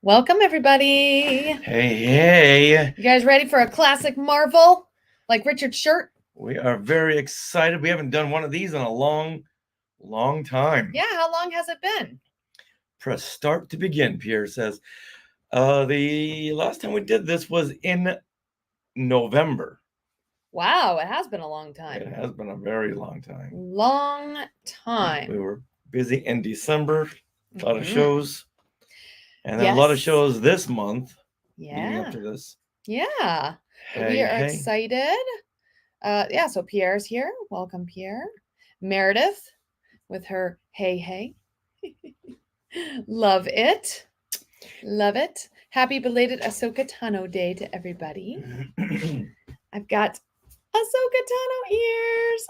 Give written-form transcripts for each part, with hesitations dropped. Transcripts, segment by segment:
Welcome, everybody. Hey. You guys ready for a classic Marvel like Richard's shirt? We are very excited. We haven't done one of these in a long time. Yeah, how long has it been? Press start to begin, Pierre says. The last time we did this was in November. Wow, it has been a long time. It has been a very long time. Long time. We were busy in December, a lot of shows. And then a lot of shows this month leading up to this. Yeah. We are excited. So Pierre's here. Welcome, Pierre. Meredith with her hey. Love it. Love it. Happy belated Ahsoka Tano Day to everybody. I've got Ahsoka Tano ears.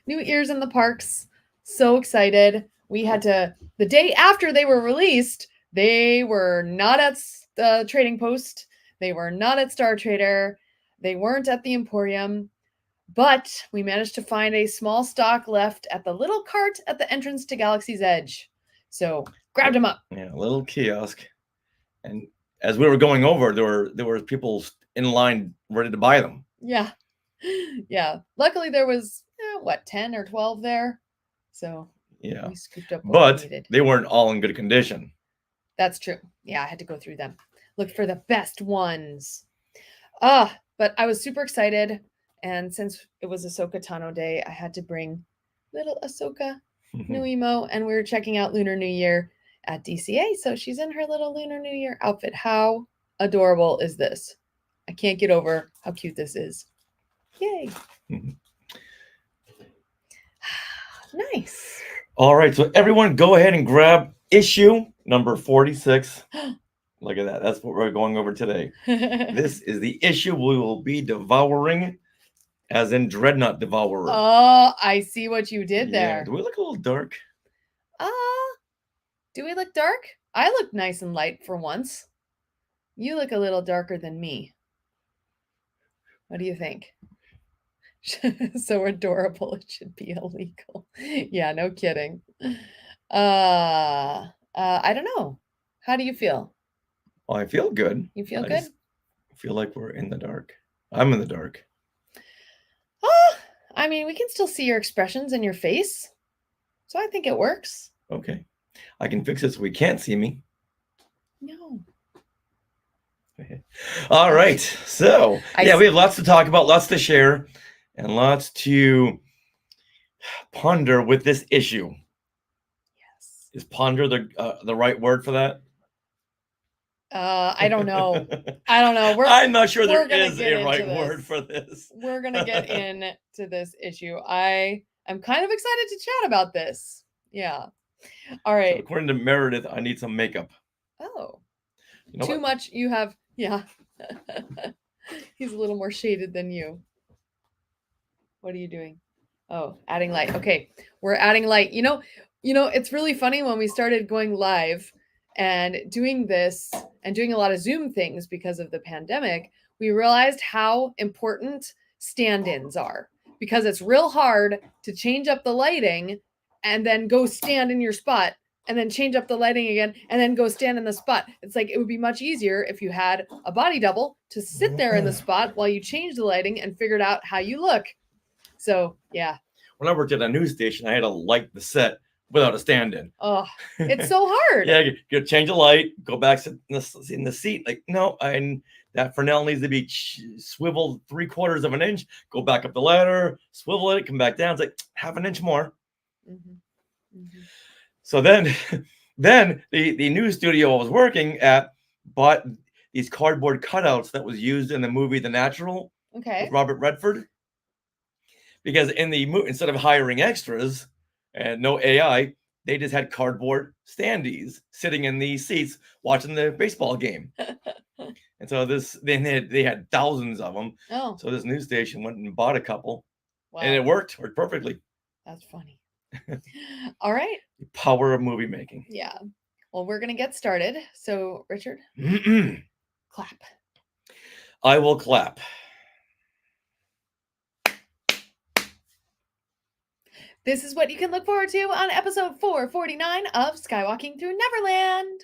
New ears in the parks. So excited. We had to, the day after they were released, they were not at the trading post. They were not at Star Trader. They weren't at the Emporium. But we managed to find a small stock left at the little cart at the entrance to Galaxy's Edge. So grabbed them up. Yeah, a little kiosk. And as we were going over, there were people in line ready to buy them. Yeah. Luckily there was 10 or 12 there. So yeah, we scooped up what we needed. They weren't all in good condition. That's true. Yeah, I had to go through them. Look for the best ones. But I was super excited. And since it was Ahsoka Tano Day, I had to bring little Ahsoka new emo. And we were checking out Lunar New Year at DCA. So she's in her little Lunar New Year outfit. How adorable is this? I can't get over how cute this is. Yay. Nice. All right. So everyone go ahead and grab issue number 46. Look at that. That's what we're going over today. This is the issue we will be devouring, as in Dreadnaught Devourer. Oh, I see what you did there. Do we look a little dark? Do we look dark? I look nice and light for once. You look a little darker than me. What do you think? So adorable, it should be illegal. Yeah, no kidding. I don't know. How do you feel? Well, I feel good. You feel good? I feel like we're in the dark. I'm in the dark. I mean, we can still see your expressions in your face. So I think it works. Okay. I can fix it so we can't see me. No. All right. So, we have lots to talk about, lots to share, and lots to ponder with this issue. Yes. Is ponder the right word for that? I don't know. I'm not sure there is a right word for this. We're going to get into this issue. I am kind of excited to chat about this. Yeah. All right. So according to Meredith, I need some makeup. Oh. Too much you have. Yeah. He's a little more shaded than you. What are you doing? Oh, adding light. Okay. We're adding light. You know, it's really funny when we started going live and doing this and doing a lot of Zoom things because of the pandemic, we realized how important stand-ins are, because it's real hard to change up the lighting and then go stand in your spot and then change up the lighting again and then go stand in the spot. It's like, it would be much easier if you had a body double to sit there in the spot while you change the lighting and figured out how you look. So, yeah. When I worked at a news station, I had to light the set without a stand-in. Oh, it's so hard. Yeah, you change the light, go back in the seat. Like, no, that Fresnel needs to be swiveled 3/4 of an inch. Go back up the ladder, swivel it, come back down. It's like half an inch more. So then the news studio I was working at bought these cardboard cutouts that was used in the movie The Natural. Okay. With Robert Redford. Because in the movie, instead of hiring extras and no AI, they just had cardboard standees sitting in these seats watching the baseball game. And so they had thousands of them. Oh. So this news station went and bought a couple. Wow. And it worked perfectly. That's funny. All right. The power of movie making. Yeah. Well, we're going to get started. So, Richard, clap. I will clap. This is what you can look forward to on episode 449 of Skywalking Through Neverland.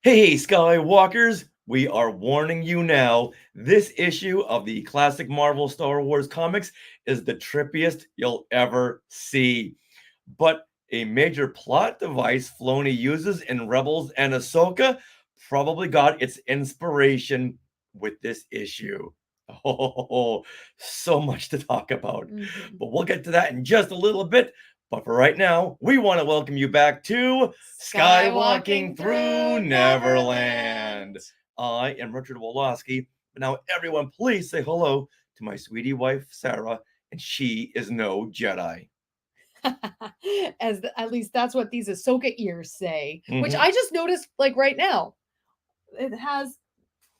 Hey, Skywalkers, we are warning you now. This issue of the classic Marvel Star Wars comics is the trippiest you'll ever see. But a major plot device Filoni uses in Rebels and Ahsoka probably got its inspiration with this issue. Oh, so much to talk about. Mhm. But we'll get to that in just a little bit. But for right now, we want to welcome you back to Skywalking Through Neverland. I am Richard Woloski. But now, everyone, please say hello to my sweetie wife, Sarah, and she is no Jedi. At least that's what these Ahsoka ears say, which Mhm. I just noticed like right now. It has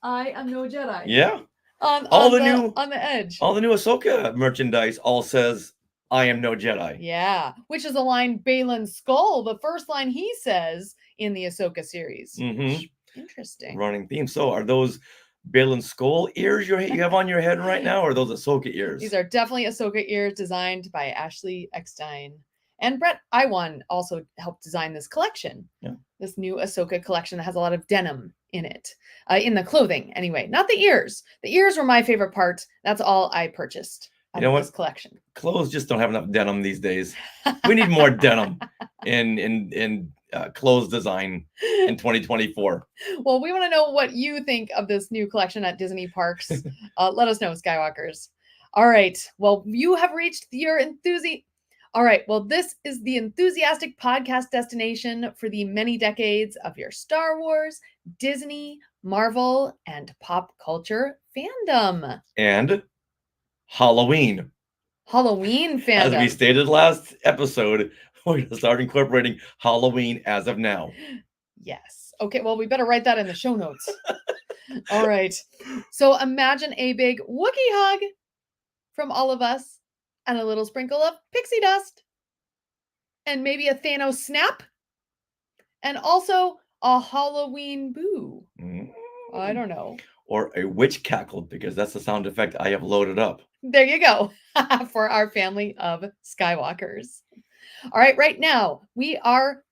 "I am no Jedi" Yeah. on the edge. All the new Ahsoka merchandise all says, I am no Jedi. Yeah, which is a line Balin Skull, the first line he says in the Ahsoka series. Mhm. Interesting. Running theme. So are those Balin Skull ears you have on your head right now, or are those Ahsoka ears? These are definitely Ahsoka ears designed by Ashley Eckstein. And Brett Iwan also helped design this collection. Yeah. This new Ahsoka collection that has a lot of denim in it. In the clothing, anyway. Not the ears. The ears were my favorite part. That's all I purchased out of this collection. Clothes just don't have enough denim these days. We need more denim in clothes design in 2024. Well, we want to know what you think of this new collection at Disney parks. Let us know, Skywalkers. All right. Well, you have reached your enthusiasm. All right. Well, this is the enthusiastic podcast destination for the many decades of your Star Wars, Disney, Marvel, and pop culture fandom. And Halloween. Halloween fandom. As we stated last episode, we're going to start incorporating Halloween as of now. Yes. Okay, well, we better write that in the show notes. All right. So imagine a big Wookiee hug from all of us and a little sprinkle of pixie dust and maybe a Thanos snap and also a Halloween boo. I don't know. Or a witch cackle, because that's the sound effect I have loaded up. There you go. For our family of Skywalkers. All right, right now we are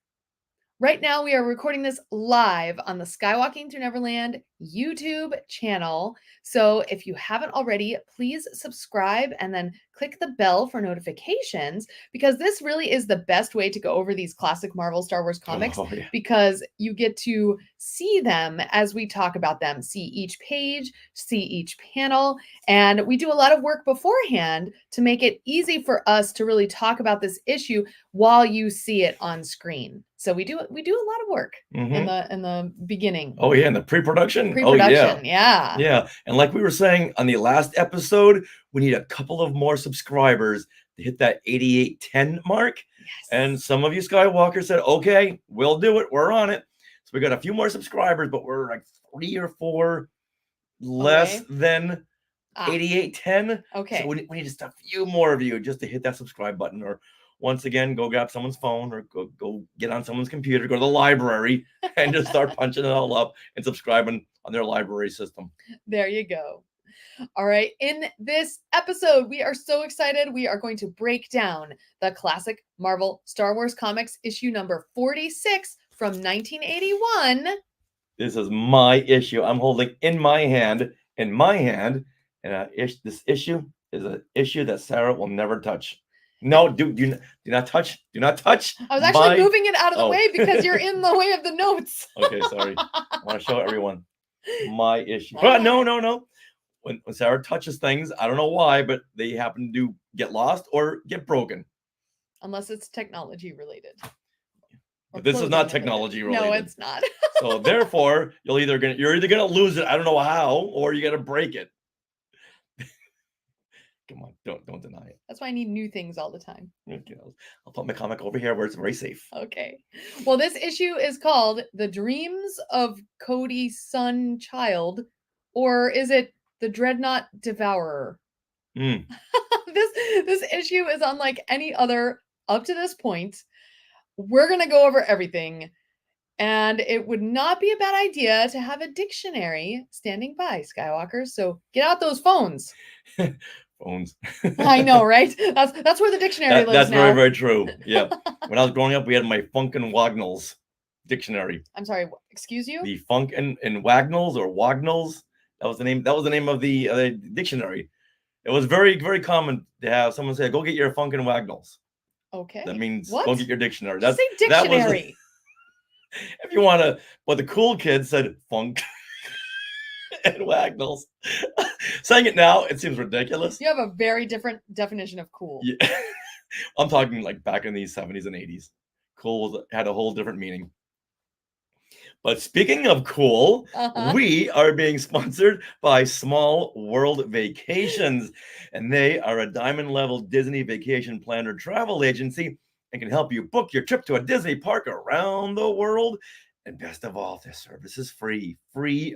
recording this live on the Skywalking Through Neverland YouTube channel. So if you haven't already, please subscribe and then click the bell for notifications, because this really is the best way to go over these classic Marvel Star Wars comics, because you get to see them as we talk about them, see each page, see each panel, and we do a lot of work beforehand to make it easy for us to really talk about this issue while you see it on screen. So we do a lot of work in the beginning. Oh yeah, in the pre-production. Yeah. And like we were saying on the last episode, we need a couple of more subscribers to hit that 8810 mark. Yes. And some of you Skywalkers said, okay, we'll do it. We're on it. So we got a few more subscribers, but we're like 3 or 4 less than 8810. Okay. So we need just a few more of you just to hit that subscribe button, or once again, go grab someone's phone or go get on someone's computer, go to the library and just start punching it all up and subscribing on their library system. There you go. All right. In this episode, we are so excited. We are going to break down the classic Marvel Star Wars comics issue number 46 from 1981. This is my issue. I'm holding in my hand. And this issue is an issue that Sarah will never touch. No, do not touch. Do not touch. I was actually moving it out of the way because you're in the way of the notes. Okay, sorry. I want to show everyone my issue. No. When Sarah touches things, I don't know why, but they happen to get lost or get broken. Unless it's technology related. But this is not technology related. No, it's not. So therefore, you're either gonna lose it. I don't know how, or you got to break it. Come on, don't deny it. That's why I need new things all the time. Okay, I'll put my comic over here where it's very safe. Okay. Well, this issue is called The Dreams of Cody's Son Child, or is it The Dreadnaught Devourer? This issue is unlike any other up to this point. We're going to go over everything, and it would not be a bad idea to have a dictionary standing by, Skywalker. So get out those phones. Phones. I know, right? That's where the dictionary lives that's now. very, very true. Yeah. When I was growing up, we had my Funkin' Wagnalls dictionary. I'm sorry. Excuse you. The Funk and Wagnalls or Wagnalls. That was the name. That was the name of the dictionary. It was very, very common to have someone say, "Go get your Funk and Wagnalls." Okay. That means what? go get your dictionary. That's say dictionary. If you want to, but the cool kids said Funk and Wagnalls. Saying it now, it seems ridiculous. You have a very different definition of cool. Yeah. I'm talking like back in the 70s and 80s. Cool had a whole different meaning. But speaking of cool, we are being sponsored by Small World Vacations, and they are a diamond level Disney vacation planner travel agency and can help you book your trip to a Disney park around the world. And best of all, their service is free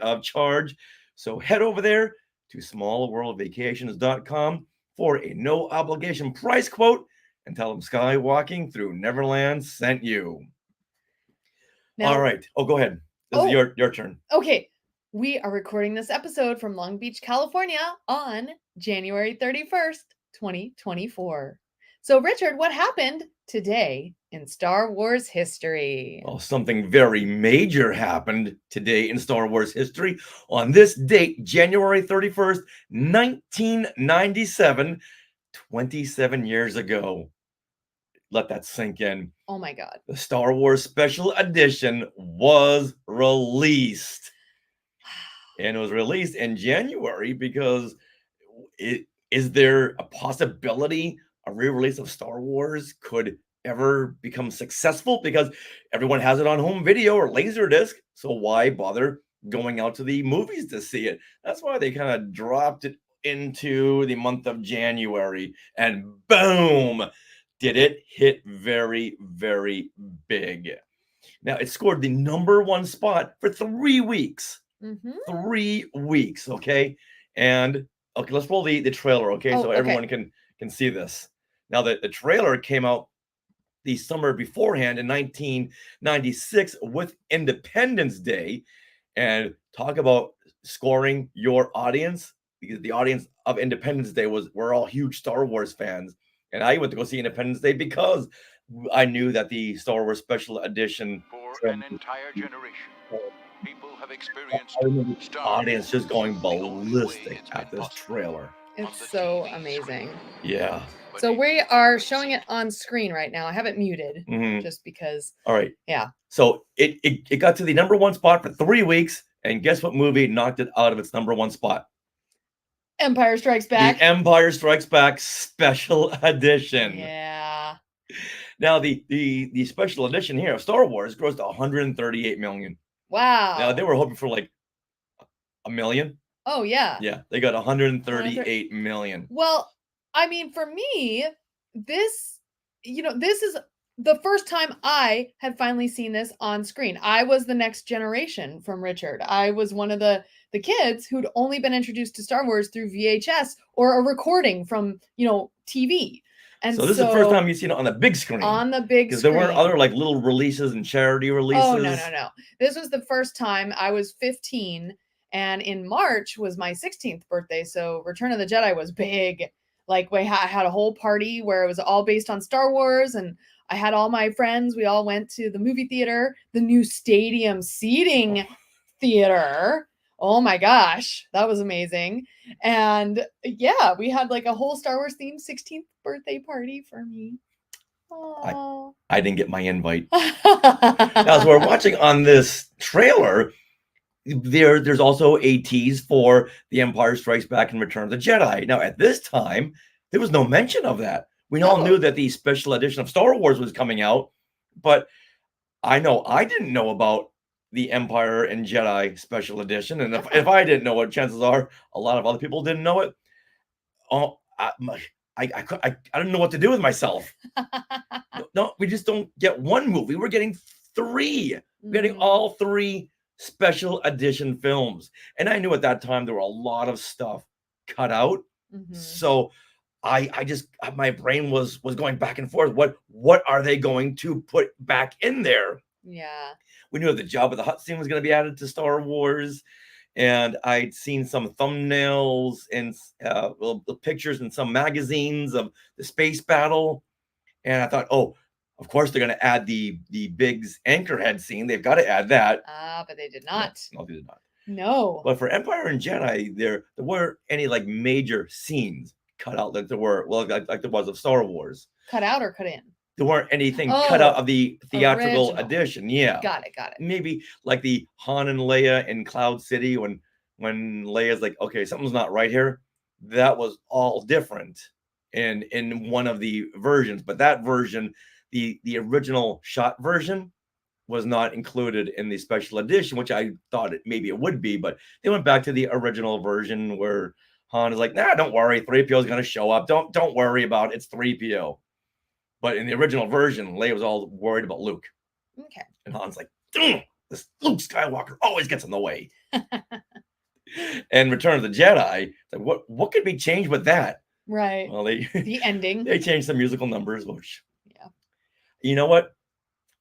of charge. So head over there to smallworldvacations.com for a no obligation price quote and tell them Skywalking Through Neverland sent you. Now, all right. Oh, go ahead. This is your turn. Okay. We are recording this episode from Long Beach, California on January 31st, 2024. So, Richard, what happened today in Star Wars history? Well, something very major happened today in Star Wars history. On this date, January 31st, 1997, 27 years ago. Let that sink in. Oh my God. The Star Wars Special Edition was released. And it was released in January because is there a possibility a re-release of Star Wars could ever become successful? Because everyone has it on home video or Laserdisc. So why bother going out to the movies to see it? That's why they kind of dropped it into the month of January. And boom! Did it hit very, very big. Now, it scored the #1 spot for 3 weeks. 3 weeks, okay? And, okay, let's roll the trailer, okay? So everyone can see this. Now, the trailer came out the summer beforehand in 1996 with Independence Day. And talk about scoring your audience, because the audience of Independence Day were all huge Star Wars fans. And I went to go see Independence Day because I knew that the Star Wars Special Edition for an entire generation, people have experienced the audience just going ballistic at this trailer. It's so amazing. Yeah. So we are showing it on screen right now. I have it muted just because. All right. Yeah. So it got to the #1 spot for 3 weeks, and guess what movie knocked it out of its #1 spot? Empire Strikes Back. The Empire Strikes Back Special Edition. Yeah. Now the special edition here of Star Wars grossed 138 million. Wow. Now they were hoping for like a million. Oh yeah. Yeah, they got 138 million. Well, I mean, for me, this is the first time I had finally seen this on screen. I was the next generation from Richard. I was one of the kids who'd only been introduced to Star Wars through VHS or a recording from, TV. And so this is the first time you've seen it on the big screen. On the big screen. Because there weren't other like little releases and charity releases. Oh, no. This was the first time. I was 15, and in March was my 16th birthday. So Return of the Jedi was big. Like I had a whole party where it was all based on Star Wars, and I had all my friends. We all went to the movie theater, the new stadium seating theater. Oh my gosh, that was amazing. And yeah, we had like a whole Star Wars themed 16th birthday party for me. I didn't get my invite. Now, as we're watching on this trailer, there's also a tease for The Empire Strikes Back and Return of the Jedi. Now, at this time, there was no mention of that. We all knew that the special edition of Star Wars was coming out, but I know I didn't know about the Empire and Jedi special edition. And if I didn't know it, chances are a lot of other people didn't know it. Oh, I don't know what to do with myself. No, we just don't get one movie. We're getting 3. We're getting all 3 special edition films. And I knew at that time there were a lot of stuff cut out. So I just, my brain was going back and forth. What are they going to put back in there? Yeah. We knew the Jabba the Hutt scene was going to be added to Star Wars. And I'd seen some thumbnails and pictures in some magazines of the space battle. And I thought, oh, Of course, they're going to add the Biggs anchorhead scene. They've got to add that. But they did not. No, they did not. No. But for Empire and Jedi, there weren't any like major scenes cut out like there were. Well, like there was of Star Wars. Cut out or cut in? There weren't anything cut out of the theatrical edition. Yeah. Got it. Maybe like the Han and Leia in Cloud City when Leia's like, okay, something's not right here. That was all different in one of the versions. But that version, the original shot version, was not included in the special edition, which I thought maybe it would be. But they went back to the original version where Han is like, nah, don't worry, 3PO is going to show up. Don't worry about it. It's 3PO. But in the original version, Leia was all worried about Luke. Okay. And Han's like, this Luke Skywalker always gets in the way. And Return of the Jedi, like, what could be changed with that? Right. Well, the ending. They changed some musical numbers, which, yeah. You know what?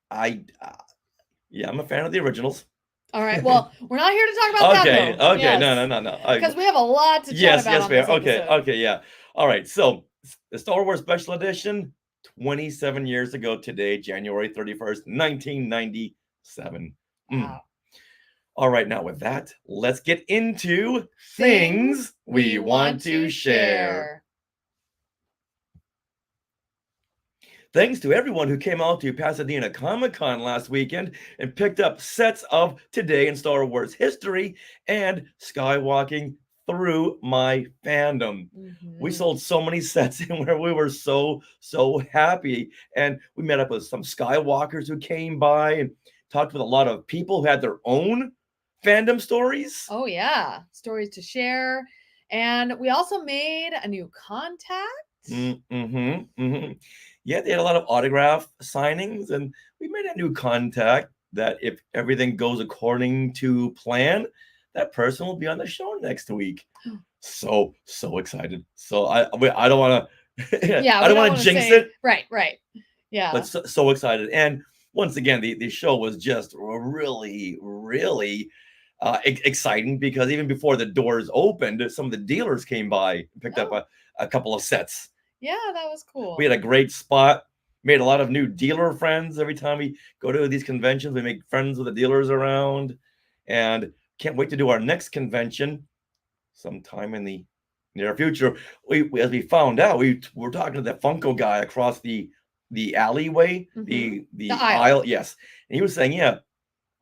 I'm a fan of the originals. All right. Well, we're not here to talk about that. Okay. Yes. No. Because we have a lot to chat about. Yes, okay, yeah. All right. So the Star Wars Special Edition, 27 years ago today, January 31st, 1997. Wow. All right, now with that, let's get into things we want to share. Thanks to everyone who came out to Pasadena Comic-Con last weekend and picked up sets of Today in Star Wars History and Skywalking Through My Fandom. Mm-hmm. We sold so many sets in where we were so happy. And we met up with some Skywalkers who came by and talked with a lot of people who had their own fandom stories. Oh, yeah. Stories to share. And we also made a new contact. Yeah, they had a lot of autograph signings, and we made a new contact that if everything goes according to plan, that person will be on the show next week. So excited. So I don't want to I don't want to jinx it. Right. Yeah. But so excited. And once again, the show was just really exciting because even before the doors opened, some of the dealers came by and picked up a couple of sets. Yeah, that was cool. We had a great spot, made a lot of new dealer friends. Every time we go to these conventions, we make friends with the dealers around, and can't wait to do our next convention sometime in the near future. We as we found out, we were talking to the Funko guy across the alleyway, the aisle. Yes. And he was saying, yeah,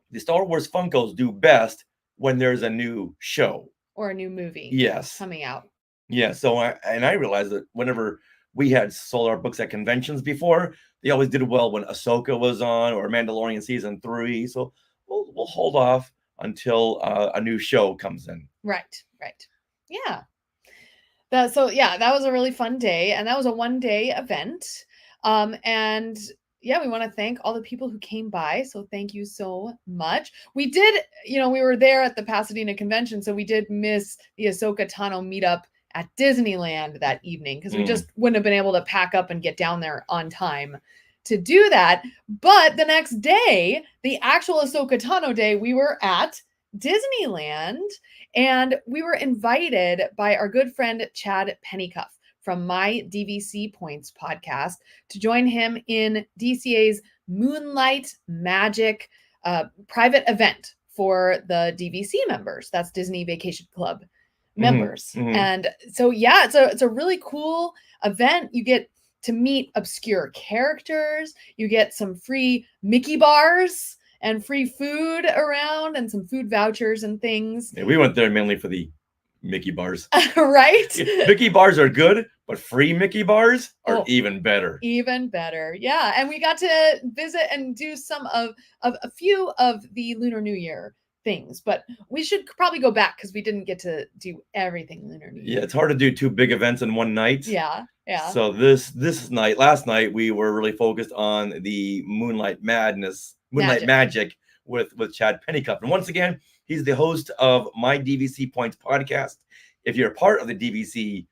the Star Wars Funkos do best when there's a new show. Or a new movie. Yes. Coming out. Yeah. So I realized that whenever we had sold our books at conventions before, they always did well when Ahsoka was on or Mandalorian season 3. So we'll hold off until a new show comes in. Right. Yeah. That was a really fun day, and that was a one-day event. And yeah, we want to thank all the people who came by. So thank you so much. We did, we were there at the Pasadena convention, so we did miss the Ahsoka Tano meetup at Disneyland that evening because we just wouldn't have been able to pack up and get down there on time to do that. But the next day, the actual Ahsoka Tano day, we were at Disneyland, and we were invited by our good friend Chad Pennycuff from My DVC Points podcast to join him in DCA's Moonlight Magic private event for the DVC members. That's Disney Vacation Club members. And so, yeah, it's a really cool event. You get to meet obscure characters. You get some free Mickey bars and free food around and some food vouchers and things. Yeah, we went there mainly for the Mickey bars. Right? Mickey bars are good, but free Mickey bars are even better. Even better. Yeah. And we got to visit and do some of a few of the Lunar New Year things, but we should probably go back because we didn't get to do everything Lunar New Year. Yeah, it's hard to do 2 big events in one night. Yeah. So last night we were really focused on the Moonlight Magic with Chad Pennycuff. And once again, he's the host of My DVC Points podcast. If you're a part of the DVC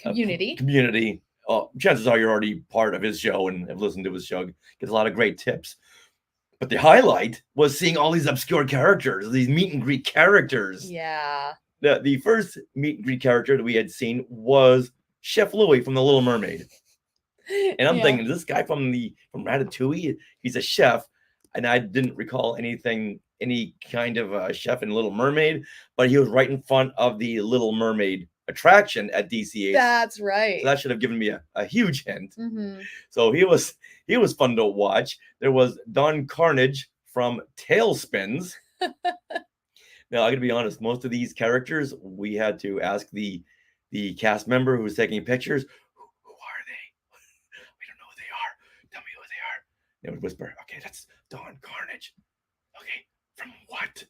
community, chances are you're already part of his show and have listened to his show. Gets a lot of great tips. But the highlight was seeing all these obscure characters, these meet and greet characters. Yeah. The first meet and greet character that we had seen was Chef Louie from The Little Mermaid. And I'm Yeah. thinking, this guy from Ratatouille, he's a chef, and I didn't recall any kind of a chef in Little Mermaid, but he was right in front of the Little Mermaid attraction at DCA. That's right. So that should have given me a huge hint. Mm-hmm. So he was fun to watch. There was Don Carnage from Tailspins. Now I gotta be honest, most of these characters we had to ask the cast member who was taking pictures, who are they? We don't know who they are. Tell me who they are. They would whisper, okay, that's Don Carnage. Okay, from what?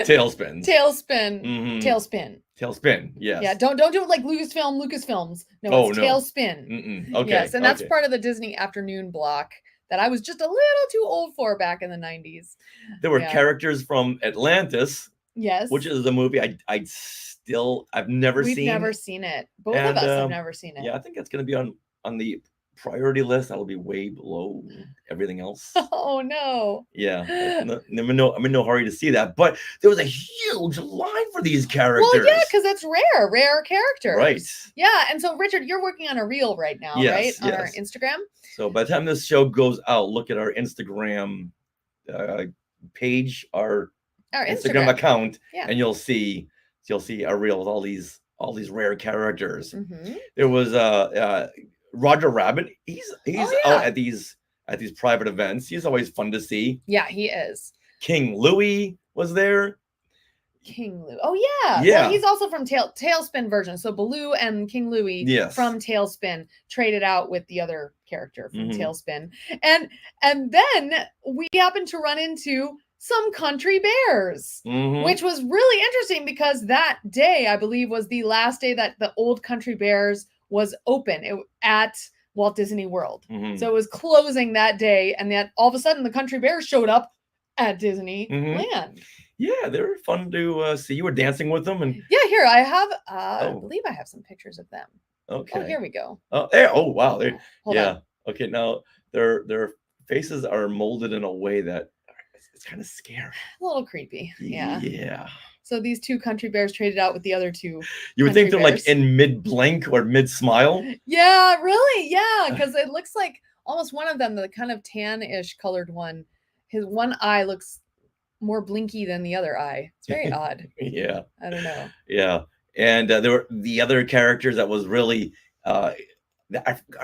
Tailspin. Tailspin. Mhm. Tailspin. Tailspin. Yes. Yeah. Don't do it like Lucasfilms. No, Oh, it's no. Tailspin. Mm-mm. Okay. Yes, and that's okay. part of the Disney afternoon block that I was just a little too old for back in the 90s. There were Yeah. characters from Atlantis, Yes. which is a movie I've never We've seen. never seen it. Both And, of us have never seen it. Yeah, I think that's going to be on the priority list. That'll be way below everything else. Oh no. Yeah, I'm in no hurry to see that. But there was a huge line for these characters. Well, yeah, because it's rare characters. Right. Yeah, and so Richard, you're working on a reel right now, Yes, right? On our yes. Instagram. So by the time this show goes out, look at our Instagram page, our Instagram account, Yeah. and you'll see a reel with all these rare characters. Mm-hmm. There was Roger Rabbit. He's out at these private events. He's always fun to see. Yeah, he is. King Louis was there. King Louis. Oh yeah. Yeah. Well, he's also from Tailspin version. So Baloo and King Louis from Tailspin traded out with the other character from Tailspin. And then we happened to run into some country bears, which was really interesting because that day, I believe, was the last day that the old country bears was open at Walt Disney World. So it was closing that day, and then all of a sudden the country bears showed up at Disneyland. Yeah, they were fun to see. You were dancing with them, and yeah, here I have. I believe I have some pictures of them. Okay. Oh, here we go. Oh, there. Oh, wow. Hold on. Okay. Now their faces are molded in a way that it's kind of scary. A little creepy. Yeah. Yeah. So these two country bears traded out with the other two. You would think they're like in mid blink or mid smile. Yeah, really. Yeah, because it looks like almost one of them, the kind of tan-ish colored one, his one eye looks more blinky than the other eye. It's very odd. Yeah. I don't know. Yeah. And there were the other characters that was really I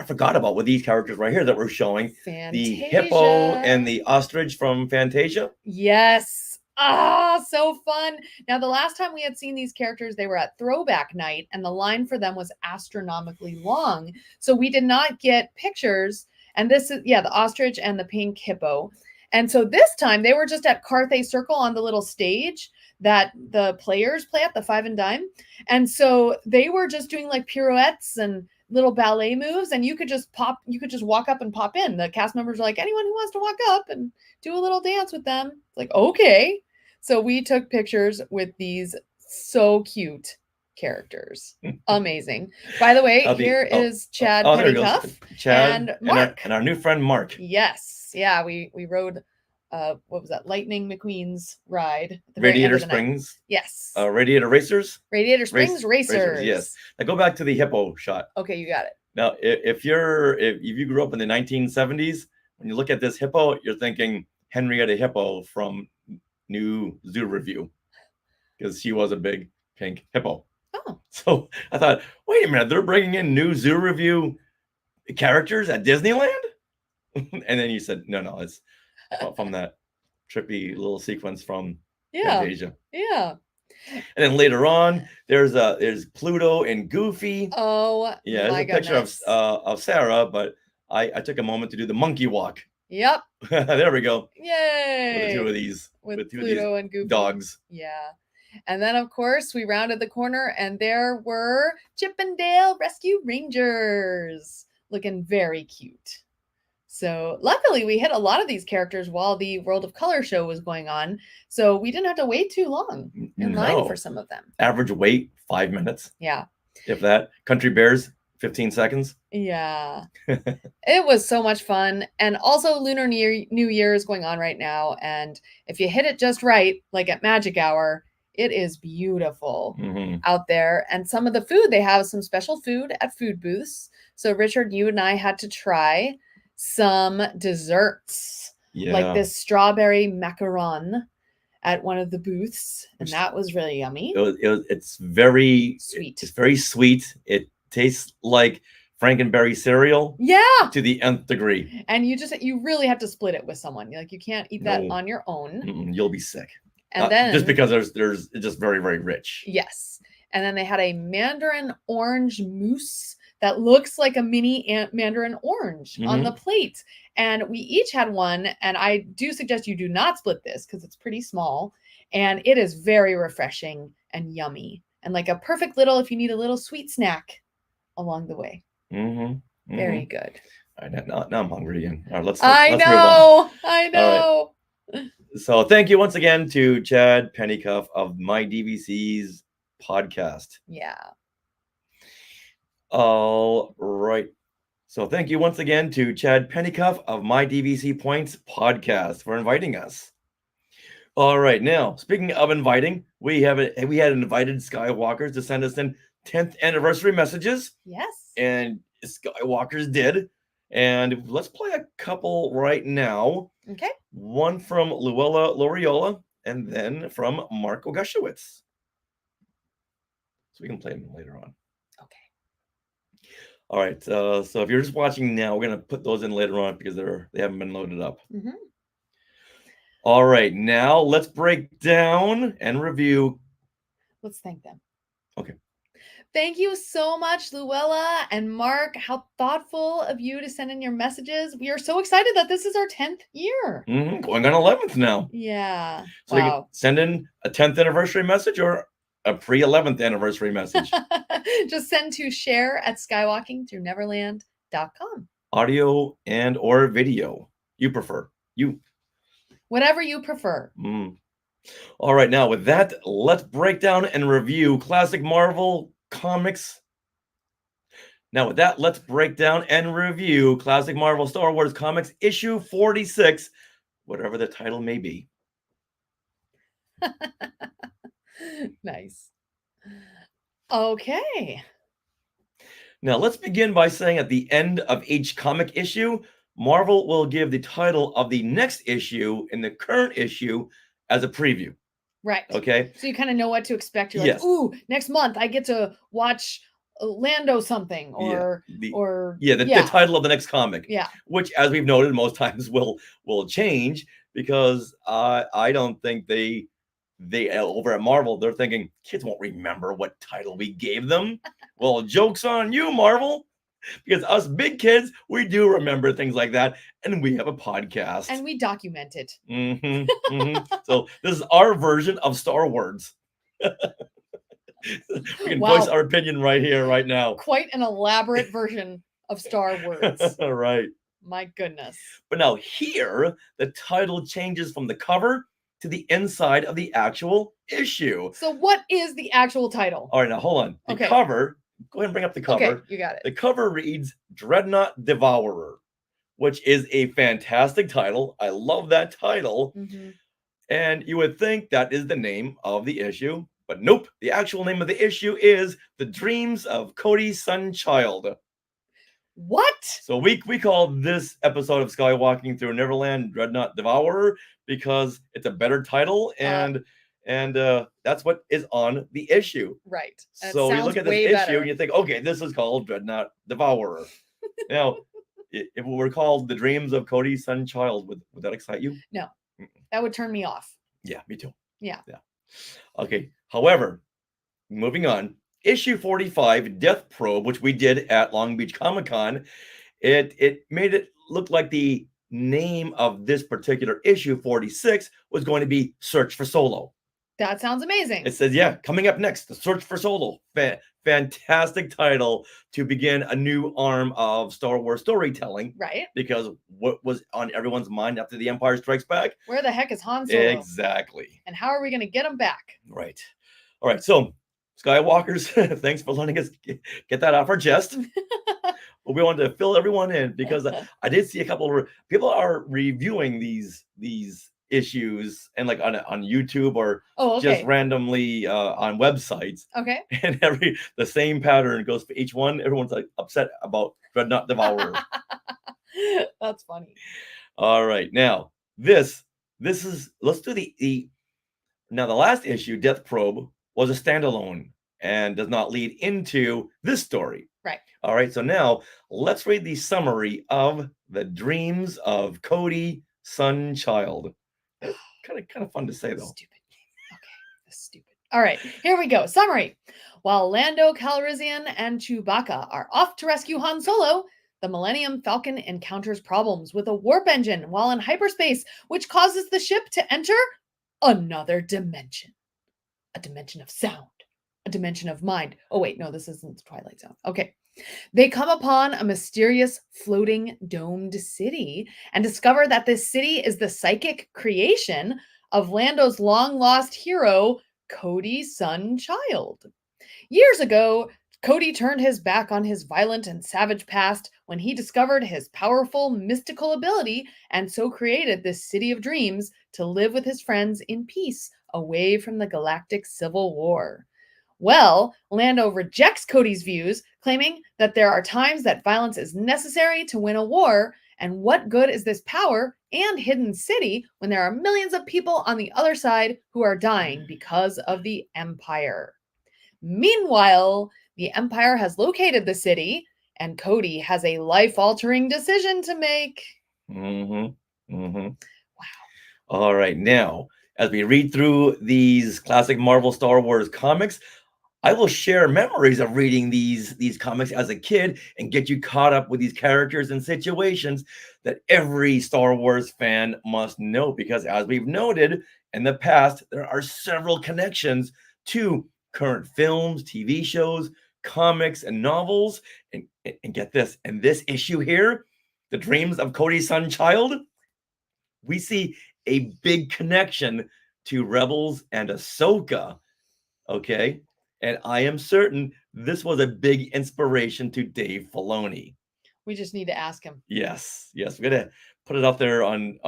forgot about with these characters right here that we're showing. Fantasia. The hippo and the ostrich from Fantasia. Yes. So fun. Now, the last time we had seen these characters, they were at Throwback Night, and the line for them was astronomically long. So we did not get pictures. And this is, the ostrich and the pink hippo. And so this time they were just at Carthay Circle on the little stage that the players play at, the Five and Dime. And so they were just doing like pirouettes and little ballet moves, and you could just walk up and pop in. The cast members were like, anyone who wants to walk up and do a little dance with them. It's like, okay. So we took pictures with these so cute characters. Amazing. By the way, here is Chad Pettycuff. Chad and Mark. And our new friend Mark. Yes. Yeah, we rode what was that? Lightning McQueen's ride. At the Radiator Springs. Yes. Radiator Racers. Radiator Springs Racers. Yes. Now go back to the hippo shot. Okay, you got it. Now, if you grew up in the 1970s, when you look at this hippo, you're thinking Henrietta Hippo from New Zoo Review, because she was a big pink hippo. Oh. So I thought, wait a minute, they're bringing in New Zoo Review characters at Disneyland? And then you said, no, it's from that trippy little sequence from Fantasia. Yeah. And then later on, there's Pluto and Goofy. Oh, yeah, there's a picture of Sarah, but I took a moment to do the monkey walk. Yep. There we go. Yay. With the two of these. With Pluto and Goofy. Dogs. Yeah. And then, of course, we rounded the corner, and there were Chip and Dale Rescue Rangers, looking very cute. So luckily, we hit a lot of these characters while the World of Color show was going on, so we didn't have to wait too long in line for some of them. Average wait, 5 minutes. Yeah. If that. Country Bears, 15 seconds. Yeah. It was so much fun. And also Lunar New Year is going on right now. And if you hit it just right, like at Magic Hour, It is beautiful Mhm. out there. And some of the food, they have some special food at food booths. So, Richard, you and I had to try some desserts, like Yeah. this strawberry macaron at one of the booths. And Which- that was really yummy. It's very Sweet. It's very sweet. It tastes like Frankenberry cereal Yeah. to the nth degree. And you really have to split it with someone. Like you can't eat that No. on your own. You'll be sick. And then just because there's it's just very, very rich. Yes. And then they had a mandarin orange mousse that looks like a mini mandarin orange on the plate. And we each had one. And I do suggest you do not split this because it's pretty small. And it is very refreshing and yummy. And like a perfect little, if you need a little sweet snack along the way. Very good. All right, now I'm hungry again. All right, let's I move on. know. I know. So thank you once again to Chad Pennycuff of My DVC's podcast. Yeah. All right. So thank you once again to Chad Pennycuff of My DVC Points podcast for inviting us. All right. Now, speaking of inviting, we had invited Skywalkers to send us in 10th anniversary messages. Yes. And Skywalkers did. And let's play a couple right now. Okay. One from Luella Loriola and then from Mark Ogushowitz. So we can play them later on. Okay. All right. So if you're just watching now, we're going to put those in later on because they haven't been loaded up. All right. Now let's break down and review. Let's thank them. Okay. Thank you so much, Luella and Mark. How thoughtful of you to send in your messages. We are so excited that this is our 10th year. Going on 11th now. Yeah. So you can send in a 10th anniversary message or a pre-11th anniversary message. Just send to share@skywalkingthroughneverland.com. Audio and or video. You prefer. Whatever you prefer. All right. Now with that, let's break down and review classic Marvel comics. Now with that, let's break down and review classic Marvel Star Wars comics issue 46, whatever the title may be. Nice. Okay. Now let's begin by saying at the end of each comic issue, Marvel will give the title of the next issue in the current issue as a preview. Right. Okay. So you kind of know what to expect. You're like, ooh, next month I get to watch Lando something or the title of the next comic. Yeah. Which, as we've noted, most times will change because I don't think they over at Marvel, they're thinking kids won't remember what title we gave them. Well, joke's on you, Marvel. Because us big kids, we do remember things like that, and we have a podcast. And we document it. So this is our version of Star Wars. We can voice our opinion right here, right now. Quite an elaborate version of Star Wars. Right. My goodness. But now here, the title changes from the cover to the inside of the actual issue. So what is the actual title? All right, now hold on. The cover... Go ahead and bring up the cover. Okay, you got it. The cover reads Dreadnaught Devourer, which is a fantastic title. I love that title. And you would think that is the name of the issue, but nope. The actual name of the issue is The Dreams of Cody's Son Child. What? So we call this episode of Skywalking Through Neverland Dreadnaught Devourer because it's a better title and that's what is on the issue. Right. And so you look at this issue and you think, okay, this is called Dreadnought Devourer. Now, if it were called The Dreams of Cody's Son Child, would that excite you? No. That would turn me off. Yeah, me too. Yeah. Okay. However, moving on, issue 45, Death Probe, which we did at Long Beach Comic-Con, it made it look like the name of this particular issue 46 was going to be Search for Solo. That sounds amazing. It says, coming up next, The Search for Solo. Fantastic title to begin a new arm of Star Wars storytelling. Right. Because what was on everyone's mind after The Empire Strikes Back? Where the heck is Han Solo? Exactly. And how are we going to get him back? Right. All right. So, Skywalkers, thanks for letting us get that off our chest. We wanted to fill everyone in because I did see a couple of people are reviewing these issues and like on YouTube or Oh, just okay. randomly on websites. Okay. And the same pattern goes for each one. Everyone's like upset about Dreadnaught Devourer. That's funny. All right, now this is, let's do the now the last issue, Death Probe, was a standalone and does not lead into this story. Right. All right, so now let's read the summary of The Dreams of Cody, Sun, Child. Kind of fun to say, though. Stupid. Okay, that's stupid. All right, here we go. Summary. While Lando Calrissian and Chewbacca are off to rescue Han Solo, the Millennium Falcon encounters problems with a warp engine while in hyperspace, which causes the ship to enter another dimension. A dimension of sound. A dimension of mind. Oh, wait, no, this isn't the Twilight Zone. Okay. They come upon a mysterious floating domed city and discover that this city is the psychic creation of Lando's long-lost hero, Cody, Sun, Child. Years ago, Cody turned his back on his violent and savage past when he discovered his powerful mystical ability and so created this city of dreams to live with his friends in peace away from the galactic civil war. Well, Lando rejects Cody's views, claiming that there are times that violence is necessary to win a war, and what good is this power and hidden city when there are millions of people on the other side who are dying because of the Empire? Meanwhile, the Empire has located the city, and Cody has a life-altering decision to make. Wow. All right, now, as we read through these classic Marvel Star Wars comics, I will share memories of reading these comics as a kid and get you caught up with these characters and situations that every Star Wars fan must know, because as we've noted in the past, there are several connections to current films, TV shows, comics, and novels. And get this, in this issue here, The Dreams of Cody, Sun, Child, we see a big connection to Rebels and Ahsoka, okay? And I am certain this was a big inspiration to Dave Filoni. We just need to ask him. Yes, we're gonna put it up there on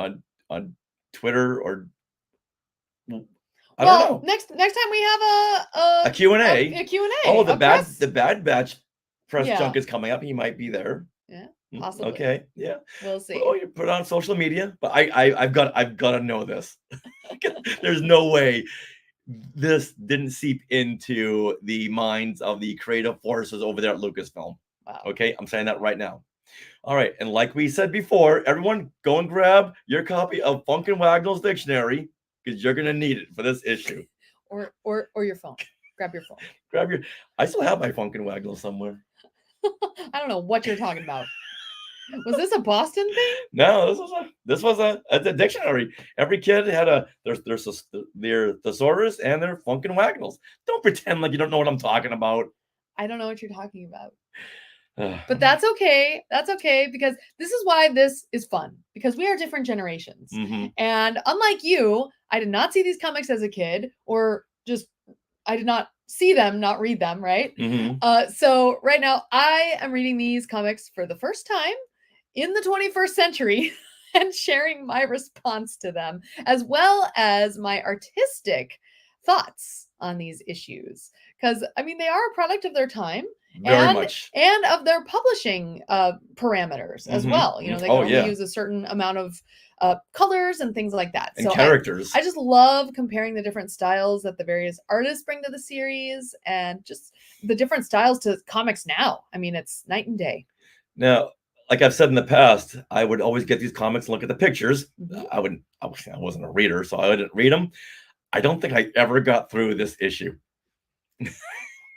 Twitter or I don't know. Next time we have a Q&A. A Q&A. Oh, the Bad Batch press Yeah. junk is coming up. He might be there. Yeah, possibly. Okay, yeah. We'll see. Oh, you put it on social media, but I've got to know this. There's no way this didn't seep into the minds of the creative forces over there at Lucasfilm. Wow. Okay, I'm saying that right now. All right, and like we said before, everyone go and grab your copy of Funk and Wagnall's dictionary because you're gonna need it for this issue. Or your phone. Grab your phone. I still have my Funk and Wagnall somewhere. I don't know what you're talking about. Was this a Boston thing? No, this was a dictionary. Every kid had their thesaurus and their Funk and Wagnalls. Don't pretend like you don't know what I'm talking about. I don't know what you're talking about. But that's okay. That's okay, because this is why this is fun, because we are different generations. Mm-hmm. And unlike you, I did not see these comics as a kid, or just I did not see them, not read them, right? Mm-hmm. So right now I am reading these comics for the first time in the 21st century and sharing my response to them, as well as my artistic thoughts on these issues. Because, I mean, they are a product of their time. Very much. And of their publishing parameters as well. You know, they can only use a certain amount of colors and things like that. And so characters. I just love comparing the different styles that the various artists bring to the series, and just the different styles to comics now. I mean, it's night and day. Now, like I've said in the past, I would always get these comics and look at the pictures. Mm-hmm. I wasn't a reader, so I didn't read them. I don't think I ever got through this issue.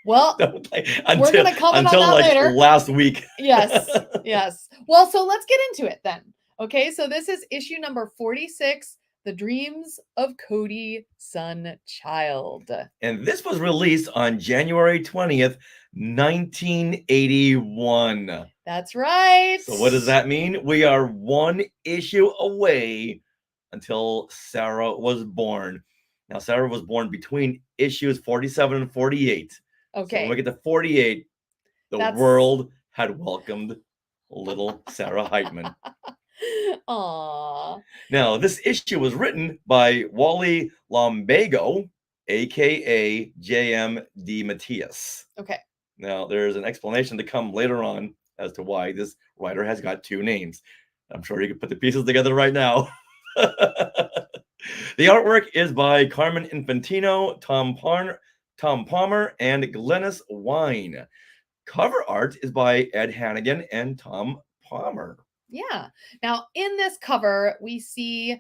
Well, we're going to comment on that later. Last week. Yes. Well, so let's get into it then. Okay, so this is issue number 46, The Dreams of Cody, Sun, Child. And this was released on January 20th, 1981. That's right. So what does that mean? We are one issue away until Sarah was born. Now, Sarah was born between issues 47 and 48. Okay. So when we get to 48, the world had welcomed little Sarah Heitman. Aww. Now, this issue was written by Wally Lombago, aka J.M. DeMatteis. Okay. Now, there's an explanation to come later on as to why this writer has got two names. I'm sure you can put the pieces together right now. The artwork is by Carmen Infantino, Tom Palmer, and Glennis Wine. Cover art is by Ed Hannigan and Tom Palmer. Yeah. Now, in this cover, we see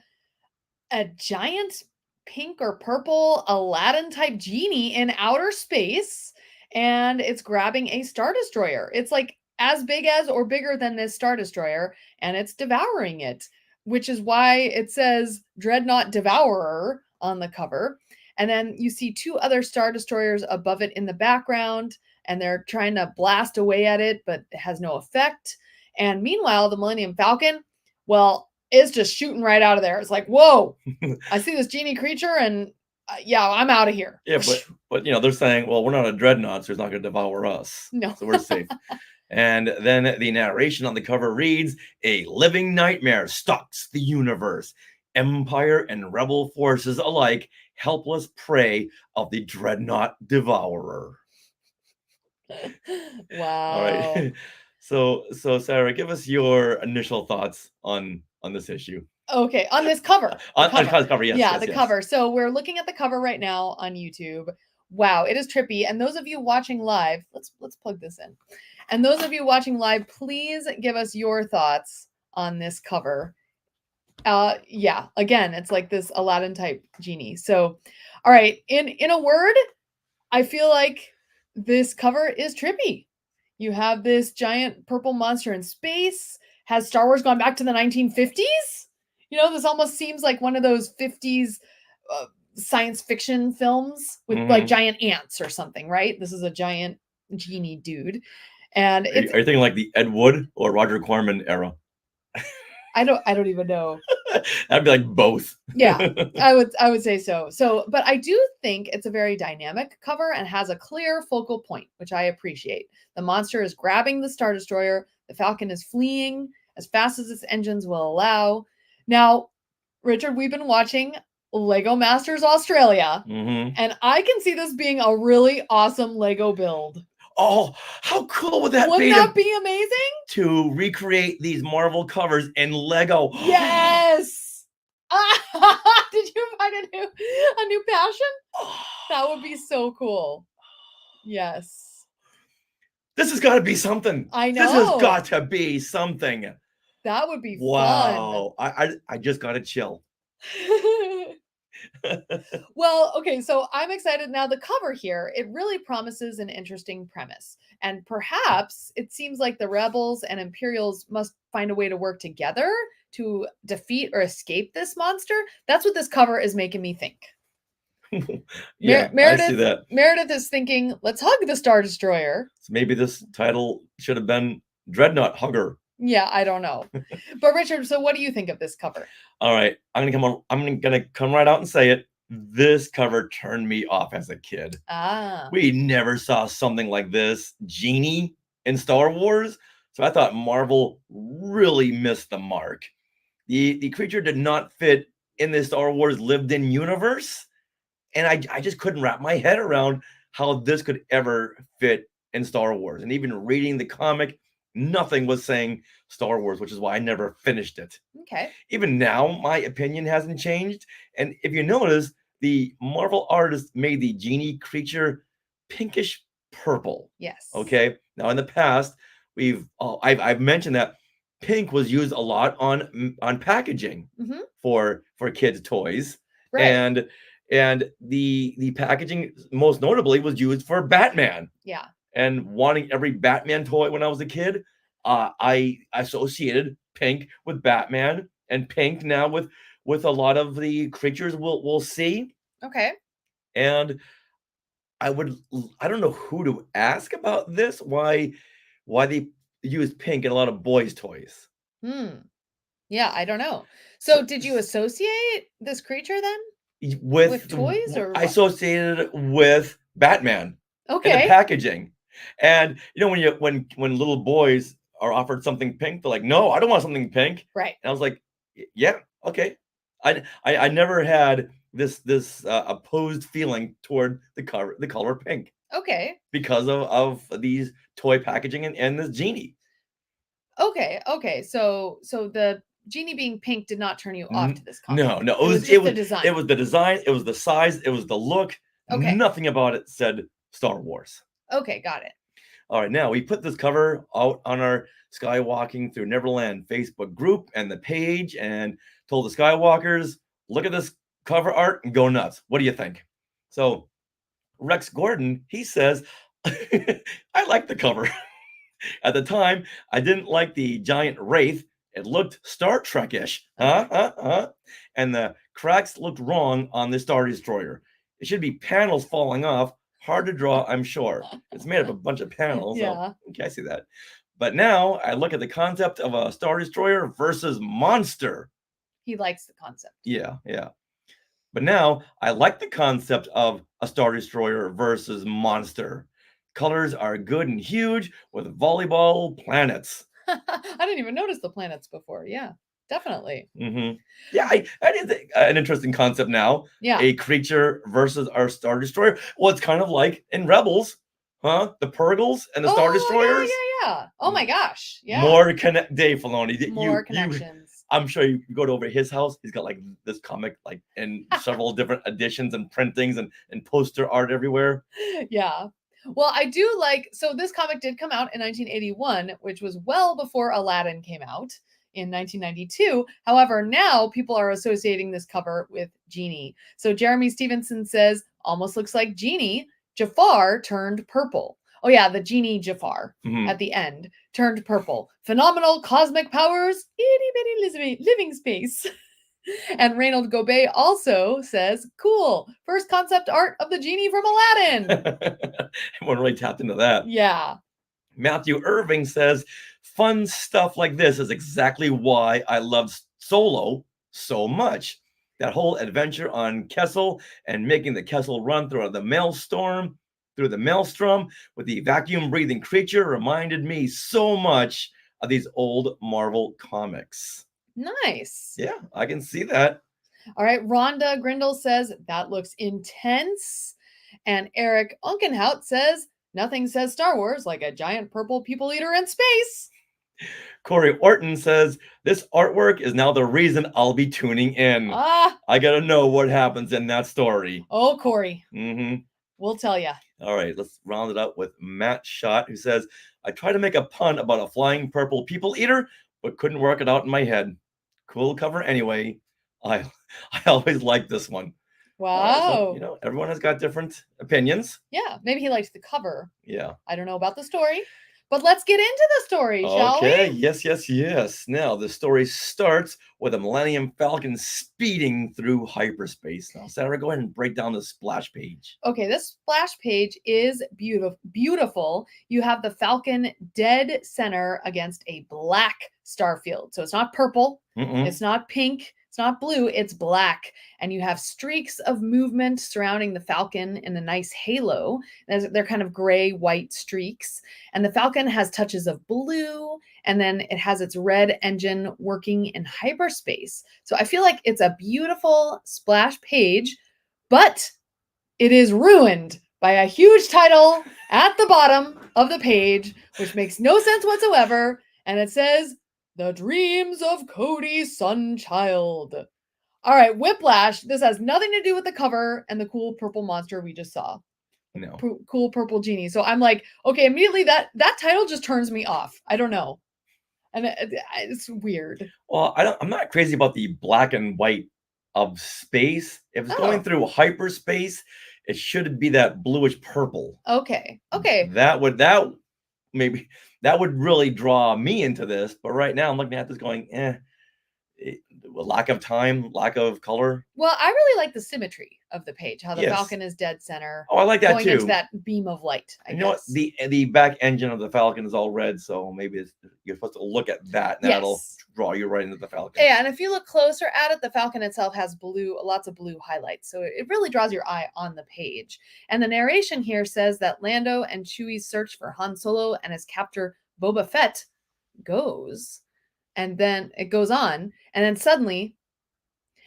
a giant pink or purple Aladdin type genie in outer space, and it's grabbing a Star Destroyer. It's like as big as or bigger than this Star Destroyer, and it's devouring it, which is why it says Dreadnaught Devourer on the cover. And then you see two other Star Destroyers above it in the background, and they're trying to blast away at it, but it has no effect. And meanwhile, the Millennium Falcon, well, is just shooting right out of there. It's like, whoa, I see this genie creature, and yeah, I'm out of here. Yeah, but they're saying, well, we're not a dreadnought, so it's not going to devour us. No. So we're safe. And then the narration on the cover reads, "A living nightmare stalks the universe. Empire and rebel forces alike, helpless prey of the Dreadnaught Devourer." Wow. All right. So Sarah, give us your initial thoughts on this issue. Okay, on this cover. On cover, yes. Yeah, yes, the yes. cover. So we're looking at the cover right now on YouTube. Wow, it is trippy. And those of you watching live, let's plug this in. And those of you watching live, please give us your thoughts on this cover. Yeah, again, it's like this Aladdin type genie. So, all right, in a word, I feel like this cover is trippy. You have this giant purple monster in space. Has Star Wars gone back to the 1950s? This almost seems like one of those 50s science fiction films with like giant ants or something, right? This is a giant genie dude. And are you thinking like the Ed Wood or Roger Corman era? I don't even know. That'd be like both. Yeah, I would say so. But I do think it's a very dynamic cover and has a clear focal point, which I appreciate. The monster is grabbing the Star Destroyer. The Falcon is fleeing as fast as its engines will allow. Now, Richard, we've been watching Lego Masters Australia, and I can see this being a really awesome Lego build. Oh, how cool would that be? Wouldn't that be amazing? To recreate these Marvel covers in Lego. Yes. Did you find a new passion? That would be so cool. Yes. This has got to be something. I know. This has got to be something. That would be wow. Fun. I just got to chill. Well, okay, so I'm excited now. The cover here, it really promises an interesting premise. And perhaps it seems like the rebels and Imperials must find a way to work together to defeat or escape this monster. That's what this cover is making me think. Yeah, Meredith, I see that. Meredith is thinking, let's hug the Star Destroyer. So maybe this title should have been Dreadnaught Hugger. Yeah, I don't know. But Richard, so what do you think of this cover? All right, I'm gonna come right out and say it. This cover turned me off as a kid. We never saw something like this genie in Star Wars, so I thought Marvel really missed the mark. The creature did not fit in the Star Wars lived-in universe, and I just couldn't wrap my head around how this could ever fit in Star Wars. And even reading the comic, nothing was saying Star Wars, which is why I never finished it. Okay. Even now, my opinion hasn't changed. And if you notice, the Marvel artist made the genie creature pinkish purple. Yes. Okay. Now, in the past, I've mentioned that pink was used a lot on packaging for kids' toys, right. And the packaging most notably was used for Batman. Yeah. And wanting every Batman toy when I was a kid, I associated pink with Batman, and pink now with a lot of the creatures we'll see. Okay. And I don't know who to ask about this. Why they use pink in a lot of boys' toys? Yeah, I don't know. So did you associate this creature then with toys, or I associated it with Batman? Okay. In the packaging. And when little boys are offered something pink, they're like, no, I don't want something pink. Right. And I was like, Yeah. Okay. I never had this opposed feeling toward the color pink Okay. because of these toy packaging and this genie. Okay. So the genie being pink did not turn you off to this comic. No, It was just the design. It was the design, it was the size, it was the look. Okay. Nothing about it said Star Wars. Okay, got it. All right, now we put this cover out on our Skywalking Through Neverland Facebook group and the page and told the Skywalkers, look at this cover art and go nuts. What do you think? So Rex Gordon, he says, I like the cover. At the time, I didn't like the giant wraith. It looked Star Trek-ish. And the cracks looked wrong on the Star Destroyer. It should be panels falling off. Hard to draw, I'm sure. It's made of a bunch of panels. Yeah. So, okay, I see that. But now I look at the concept of a Star Destroyer versus monster. He likes the concept. Yeah. But now I like the concept of a Star Destroyer versus monster. Colors are good and huge with volleyball planets. I didn't even notice the planets before. Yeah, definitely. Yeah, I did think an interesting concept now. Yeah. A creature versus our Star Destroyer. Well, it's kind of like in Rebels, huh? The Purgles and the Star Destroyers. Yeah. Oh my gosh. Yeah. More Dave Filoni. More connections. I'm sure you go to over his house. He's got like this comic, like in several different editions and printings and poster art everywhere. Yeah. Well, I do like, so this comic did come out in 1981, which was well before Aladdin came out in 1992. However, now people are associating this cover with Genie. So Jeremy Stevenson says, almost looks like Genie. Jafar turned purple. Oh yeah, the Genie Jafar at the end turned purple. Phenomenal cosmic powers, itty bitty living space. And Reynold Gobet also says, cool, first concept art of the genie from Aladdin. Everyone really tapped into that. Yeah. Matthew Irving says, fun stuff like this is exactly why I love Solo so much. That whole adventure on Kessel and making the Kessel run through the maelstrom with the vacuum breathing creature reminded me so much of these old Marvel comics. Nice. Yeah, I can see that. All right. Rhonda Grindle says, that looks intense. And Eric Unkenhout says, nothing says Star Wars like a giant purple people eater in space. Corey Orton says, this artwork is now the reason I'll be tuning in. I got to know what happens in that story. Oh, Corey. We'll tell you. All right, let's round it up with Matt Schott, who says, I tried to make a pun about a flying purple people eater, but couldn't work it out in my head. Cool cover anyway. I always like this one. Wow. So, everyone has got different opinions. Yeah, maybe he liked the cover. Yeah. I don't know about the story, but let's get into the story, shall we? Okay, yes. Now, the story starts with a Millennium Falcon speeding through hyperspace. Now, Sarah, go ahead and break down the splash page. Okay, this splash page is beautiful. You have the Falcon dead center against a black starfield. So it's not purple, it's not pink, it's not blue, it's black. And you have streaks of movement surrounding the Falcon in a nice halo. They're kind of gray-white streaks. And the Falcon has touches of blue, and then it has its red engine working in hyperspace. So I feel like it's a beautiful splash page, but it is ruined by a huge title at the bottom of the page, which makes no sense whatsoever. And it says, The Dreams of Cody Sunchild. All right, Whiplash. This has nothing to do with the cover and the cool purple monster we just saw. No. Cool purple genie. So I'm like, okay, immediately that title just turns me off. I don't know. And it's weird. Well, I'm not crazy about the black and white of space. If it's going through hyperspace, it should be that bluish purple. Okay. That would really draw me into this. But right now I'm looking at this going, lack of time, lack of color. Well, I really like the symmetry of the page, how the Falcon is dead center. Oh, I like that going too. Into that beam of light. I guess. Know what? The back engine of the Falcon is all red, so maybe you're supposed to look at that, and that'll draw you right into the Falcon. Yeah, and if you look closer at it, the Falcon itself has lots of blue highlights, so it really draws your eye on the page. And the narration here says that Lando and Chewie's search for Han Solo and his captor Boba Fett goes. And then it goes on, and then suddenly,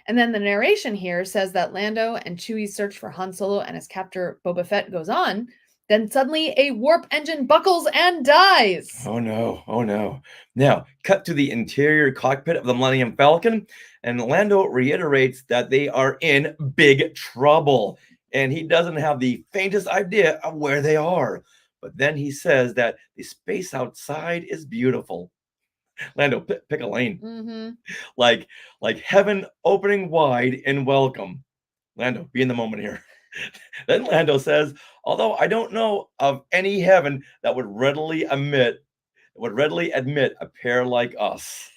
and then the narration here says that Lando and Chewie's search for Han Solo and his captor Boba Fett goes on. Then suddenly a warp engine buckles and dies. Oh no, oh no. Now, cut to the interior cockpit of the Millennium Falcon, and Lando reiterates that they are in big trouble, and he doesn't have the faintest idea of where they are. But then he says that the space outside is beautiful. Lando, pick a lane. Mm-hmm. Like heaven opening wide in welcome. Lando, be in the moment here. Then Lando says, although I don't know of any heaven that would readily admit a pair like us.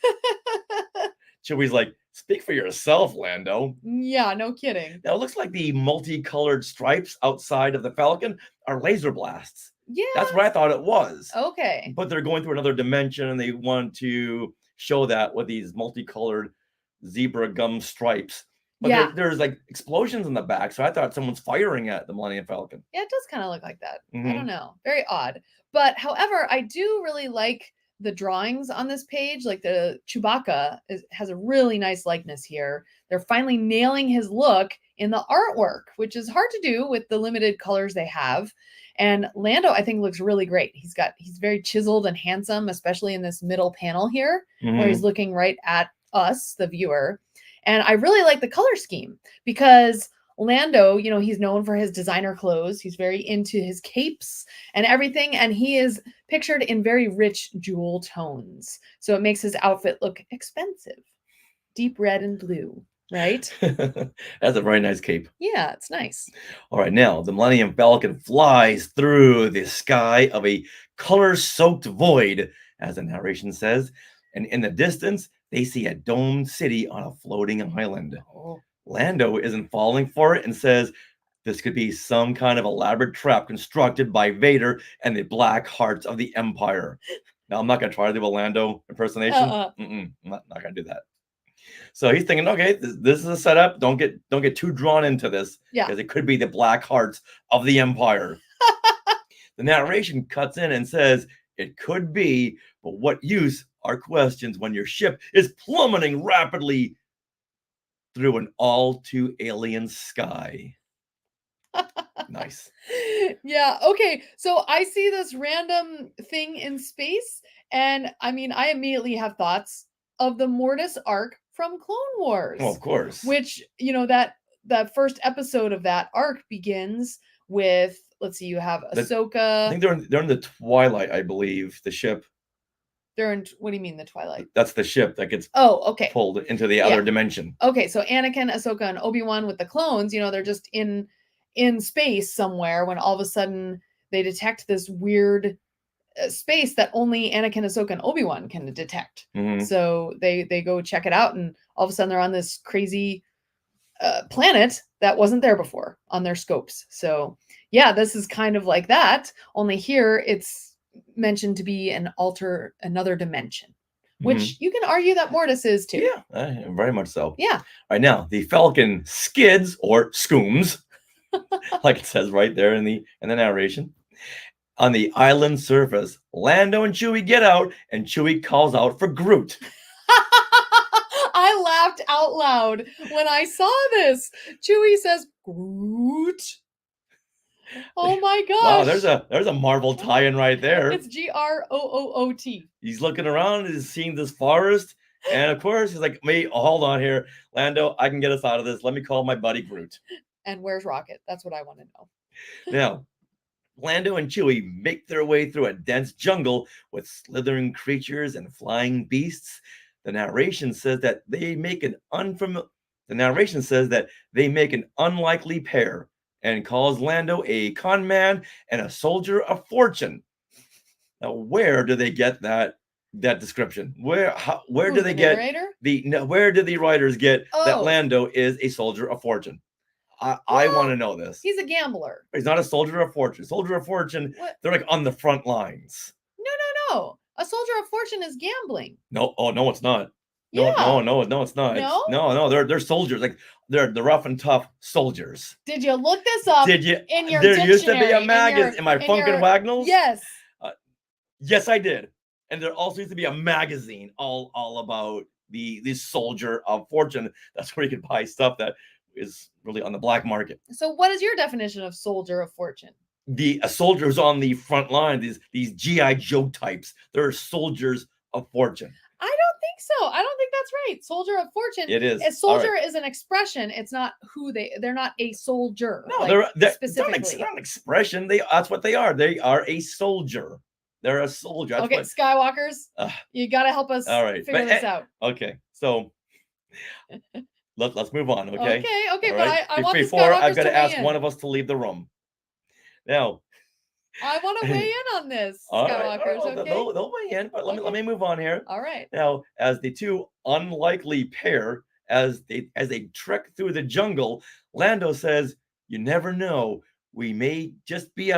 Chewie's like, speak for yourself, Lando. Yeah, no kidding. Now it looks like the multicolored stripes outside of the Falcon are laser blasts. Yeah. That's what I thought it was. Okay. But they're going through another dimension, and they want to show that with these multicolored zebra gum stripes. But Yeah. there's like explosions in the back, so I thought someone's firing at the Millennium Falcon. Yeah, it does kind of look like that. I Mhm. don't know. Very odd. But however, I do really like the drawings on this page. Like the Chewbacca has a really nice likeness here. They're finally nailing his look in the artwork, which is hard to do with the limited colors they have. And Lando, I think, looks really great. He's very chiseled and handsome, especially in this middle panel here, where he's looking right at us, the viewer. And I really like the color scheme because Lando, you know, he's known for his designer clothes. He's very into his capes and everything. And he is pictured in very rich jewel tones. So it makes his outfit look expensive. Deep red and blue, right? That's a very nice cape. Yeah, it's nice. All right, now the Millennium Falcon flies through the sky of a color-soaked void, as the narration says. And in the distance, they see a domed city on a floating island. Oh. Lando isn't falling for it and says this could be some kind of elaborate trap constructed by Vader and the Black Hearts of the Empire. Now, I'm not going to try to do a Lando impersonation. I'm not going to do that. So he's thinking, okay, this is a setup. Don't get too drawn into this. Yeah. Because it could be the Black Hearts of the Empire. The narration cuts in and says, it could be, but what use are questions when your ship is plummeting rapidly through an all too alien sky. Nice. Yeah. Okay. So I see this random thing in space, and I mean, I immediately have thoughts of the Mortis arc from Clone Wars. Well, of course. Which, you know, that first episode of that arc begins with, let's see, you have Ahsoka. I think they're in the Twilight, I believe, the ship. They're in, what do you mean the Twilight? That's the ship that gets pulled into the other dimension. Okay, so Anakin, Ahsoka, and Obi-Wan with the clones, you know, they're just in space somewhere when all of a sudden they detect this weird space that only Anakin, Ahsoka, and Obi-Wan can detect. Mm-hmm. So they go check it out, and all of a sudden they're on this crazy planet that wasn't there before on their scopes. So yeah, this is kind of like that, only here it's mentioned to be another dimension, which you can argue that Mortis is too. Yeah, very much so. Yeah. Right now, the Falcon skids or scooms, like it says right there in the narration. On the island surface, Lando and Chewie get out, and Chewie calls out for Groot. I laughed out loud when I saw this. Chewie says, Groot. Oh my gosh. Wow, there's a Marvel tie-in right there. It's Groot. He's looking around, he's seeing this forest, and of course he's like, wait, hold on here. Lando, I can get us out of this. Let me call my buddy Groot. And where's Rocket? That's what I want to know. Now, Lando and Chewie make their way through a dense jungle with slithering creatures and flying beasts. The narration says that they make an unlikely pair, and calls Lando a con man and a soldier of fortune. Now, where do they get that description? Where do they get where do the writers get that Lando is a soldier of fortune? I want to know this. He's a gambler. He's not a soldier of fortune. Soldier of fortune, they're like on the front lines. No. A soldier of fortune is gambling. No, no, it's not. No, Yeah. no, it's not. No? No, they're soldiers. Like they're the rough and tough soldiers. Did you look this up? Did you? In your there dictionary, used to be a magazine in my Funkin' Wagnalls. Yes. Yes, I did. And there also used to be a magazine all about the Soldier of Fortune. That's where you could buy stuff that is really on the black market. So what is your definition of soldier of fortune? A soldiers on the front line, these GI Joe types, they're soldiers of fortune. I don't think so. I don't think that's right. Soldier of fortune. It is. A soldier is an expression. It's not who they're not a soldier. No, like, they're specifically. it's not an expression. That's what they are. They are a soldier. They're a soldier. That's okay, Skywalkers, you got to help us figure this out. Okay, so let's move on. Okay. Okay, All but right? I want before I've got to to ask in. one of us to leave the room. Now, I want to weigh in on this, all Skywalkers. right. Okay, They'll weigh in, but let me move on here. All right. Now, as the two unlikely pair, as they trek through the jungle, Lando says, "You never know. We may just be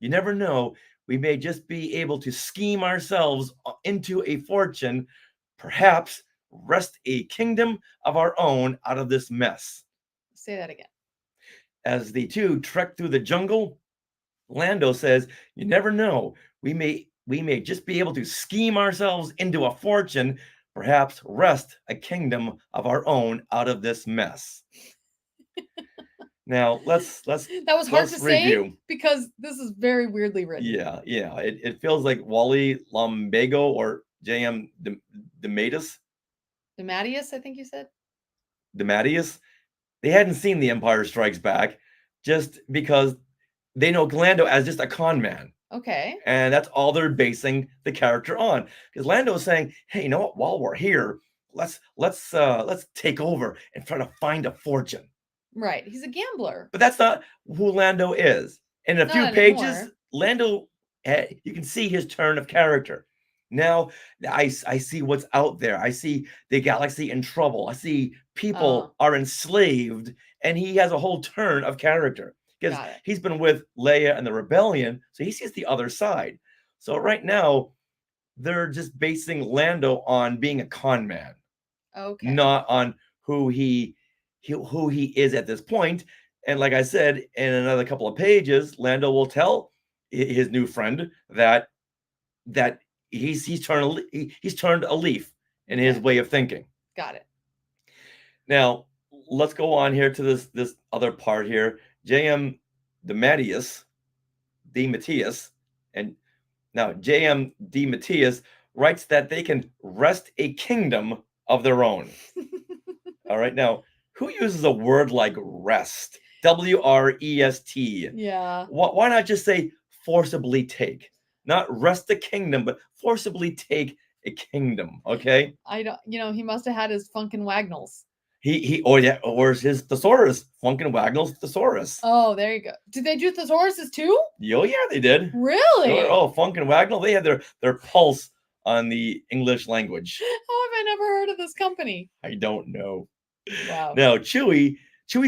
You never know. We may just be able to scheme ourselves into a fortune, perhaps wrest a kingdom of our own out of this mess." Say that again. As the two trek through the jungle, Lando says, "You never know. We may just be able to scheme ourselves into a fortune, perhaps wrest a kingdom of our own out of this mess." Now let's that was hard to say because this is very weirdly written. Yeah. It feels like Wally Lumbago or J.M. DeMatteis. DeMatteis, I think you said. DeMatteis. They hadn't seen The Empire Strikes Back, just because they know Lando as just a con man. Okay. And that's all they're basing the character on. Because Lando is saying, "Hey, you know what? While we're here, let's take over and try to find a fortune." Right. He's a gambler. But that's not who Lando is. In a few pages, Lando, you can see his turn of character. Now I see what's out there. I see the galaxy in trouble. I see people are enslaved, and he has a whole turn of character because he's been with Leia and the rebellion, so he sees the other side. So right now, they're just basing Lando on being a con man, not on who he is at this point. And like I said, in another couple of pages, Lando will tell his new friend that he's turned a leaf in his way of thinking. Got it. Now let's go on here to this other part here. J.M. DeMatteis, and now J.M. DeMatteis writes that they can wrest a kingdom of their own. All right, now who uses a word like wrest? W-R-E-S-T. Yeah. Why not just say forcibly take? Not wrest a kingdom, but forcibly take a kingdom. Okay. I don't. He must have had his Funkin' Wagnalls. Or his thesaurus, Funkin' Wagnall's thesaurus. Oh, there you go. Did they do thesauruses too? Oh yeah, they did. Really? Funkin' Wagnall, they had their pulse on the English language. How have I never heard of this company? I don't know. Wow. Now Chewie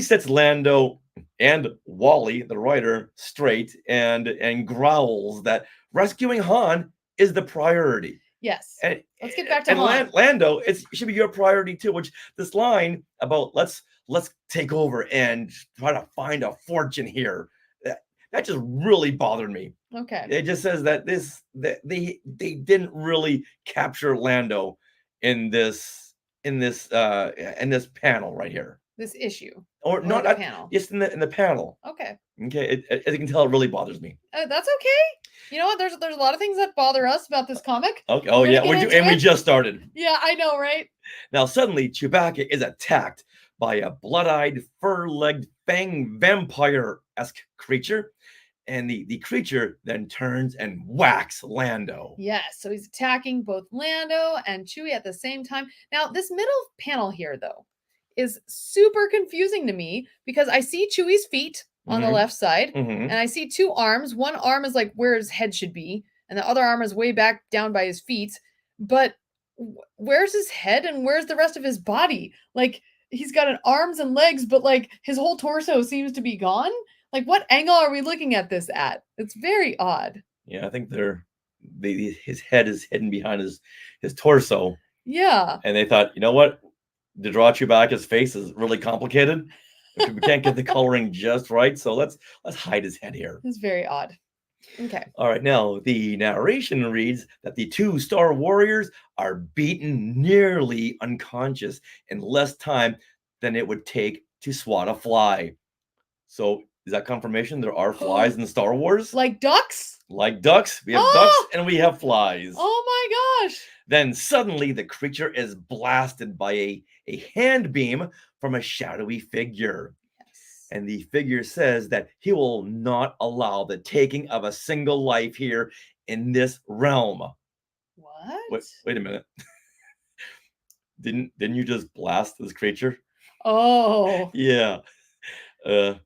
sets Lando and Wally, the writer, straight and growls that rescuing Han is the priority. Yes. And let's get back to Han. Lando, it should be your priority too. Which this line about let's take over and try to find a fortune here, that just really bothered me. Okay. It just says that they didn't really capture Lando in this panel right here. This issue. Or not the panel. Just in the panel. Okay. Okay. As you can tell, it really bothers me. That's okay. You know what? There's a lot of things that bother us about this comic. Okay. Oh yeah, we just started. Yeah, I know, right? Now suddenly Chewbacca is attacked by a blood-eyed, fur-legged, fang vampire-esque creature, and the creature then turns and whacks Lando. Yes, so he's attacking both Lando and Chewie at the same time. Now, this middle panel here, though, is super confusing to me because I see Chewie's feet on the left side, and I see two arms. One arm is like where his head should be, and the other arm is way back down by his feet. But where's his head and where's the rest of his body? Like, he's got an arms and legs, but like his whole torso seems to be gone. Like, what angle are we looking at this at? It's very odd. Yeah, I think his head is hidden behind his torso. Yeah. And they thought, you know what? To draw Chewbacca's face is really complicated. We can't get the coloring just right, so let's hide his head here. It's very odd. Okay. All right, now the narration reads that the two star warriors are beaten nearly unconscious in less time than it would take to swat a fly. So is that confirmation there are flies in Star Wars? Like ducks? Like ducks, we have ducks Oh! and we have flies. Oh my gosh. Then suddenly the creature is blasted by a hand beam from a shadowy figure. Yes. And the figure says that he will not allow the taking of a single life here in this realm. What? Wait a minute. Didn't you just blast this creature? Oh. Yeah. Well,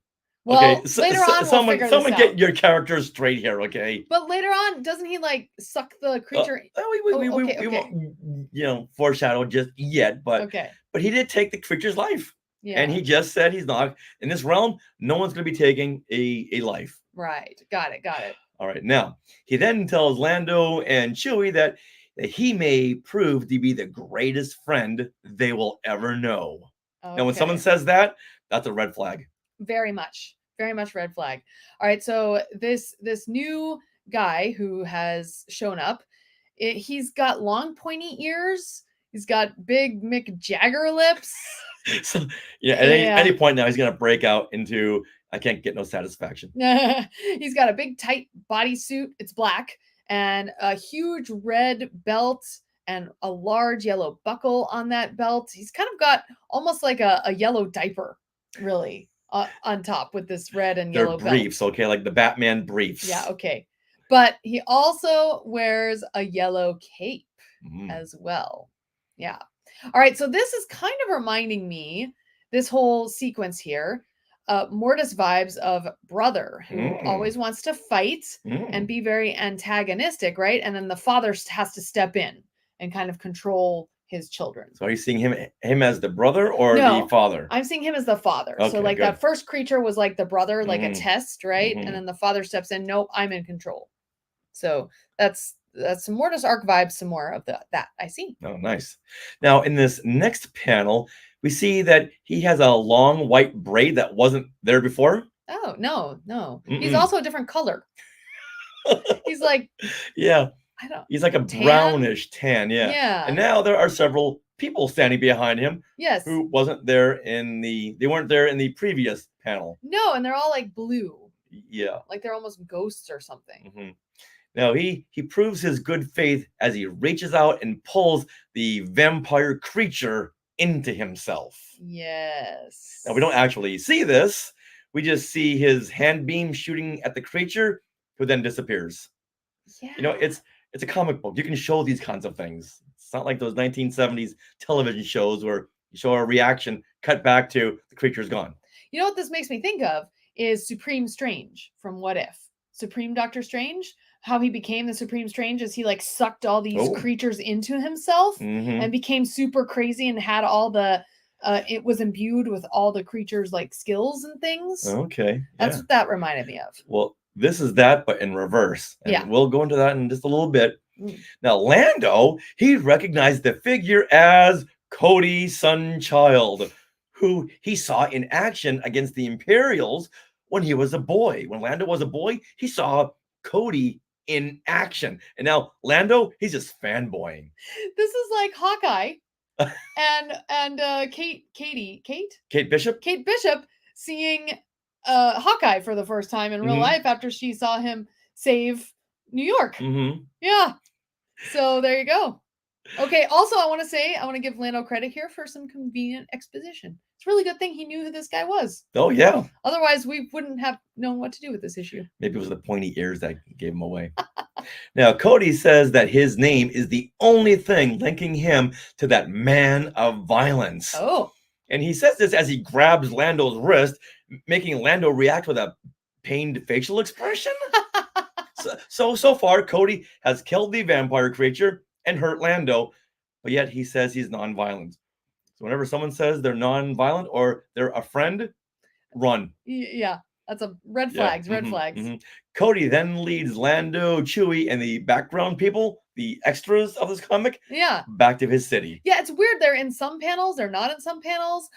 Okay. later on, we'll someone figure someone this get out. your characters straight here, okay? But later on, doesn't he like suck the creature? We Okay. won't foreshadow just yet, but Okay. he did take the creature's life. Yeah. And he just said he's not in this realm. No one's going to be taking a life. Right. Got it. All right. Now he then tells Lando and Chewie that he may prove to be the greatest friend they will ever know. Okay. Now, when someone says that, that's a red flag. Very much red flag. All right. So this new guy who has shown up, he's got long pointy ears. He's got big Mick Jagger lips. So yeah, at any point now he's gonna break out into I can't get no satisfaction. He's got a big tight bodysuit. It's black and a huge red belt and a large yellow buckle on that belt. He's kind of got almost like a yellow diaper, really, on top with this red and yellow They're briefs, belt. okay, like the Batman briefs. Yeah, okay. But he also wears a yellow cape as well. Yeah. All right, so this is kind of reminding me, this whole sequence here, Mortis vibes of Brother, who always wants to fight and be very antagonistic, right? And then the father has to step in and kind of control his children. So are you seeing him as the brother or the father? I'm seeing him as the father. Okay, so like good. That first creature was like the brother, like a test, right? And then the father steps in, nope, I'm in control. So that's some Mortis arc vibes, some more of that I see. Oh, nice. Now in this next panel, we see that he has a long white braid that wasn't there before. Oh, no. He's also a different color. He's like, yeah. He's like a tan? brownish tan, yeah. Yeah. And now there are several people standing behind him. Yes. Who wasn't there they weren't there in the previous panel. No, and they're all like blue. Yeah. Like they're almost ghosts or something. Now he proves his good faith as he reaches out and pulls the vampire creature into himself. Yes. Now we don't actually see this. We just see his hand beam shooting at the creature, who then disappears. Yeah. You know, it's a comic book. You can show these kinds of things. It's not like those 1970s television shows where you show a reaction, cut back to the creature's gone. You know what this makes me think of is Supreme Strange from What If? Supreme Doctor Strange, how he became the Supreme Strange is he like sucked all these creatures into himself and became super crazy and had all the it was imbued with all the creatures like skills and things. Okay. That's what that reminded me of. Well, this is that, but in reverse. And we'll go into that in just a little bit. Now, Lando, he recognized the figure as Cody's son child, who he saw in action against the Imperials when he was a boy. When Lando was a boy, he saw Cody in action. And now Lando, he's just fanboying. This is like Hawkeye and Kate Bishop seeing Hawkeye for the first time in real life after she saw him save New York. Yeah. So there you go. Okay. Also, I want to give Lando credit here for some convenient exposition. It's a really good thing he knew who this guy was. Oh, yeah. Otherwise, we wouldn't have known what to do with this issue. Maybe it was the pointy ears that gave him away. Now, Cody says that his name is the only thing linking him to that man of violence. Oh. And he says this as he grabs Lando's wrist, making Lando react with a pained facial expression. So far, Cody has killed the vampire creature and hurt Lando, but yet he says he's nonviolent. So whenever someone says they're nonviolent or they're a friend, run. Yeah, that's a red flags. Red flags. Cody then leads Lando, Chewie, and the background people, the extras of this comic, back to his city. Yeah, it's weird. They're in some panels, they're not in some panels.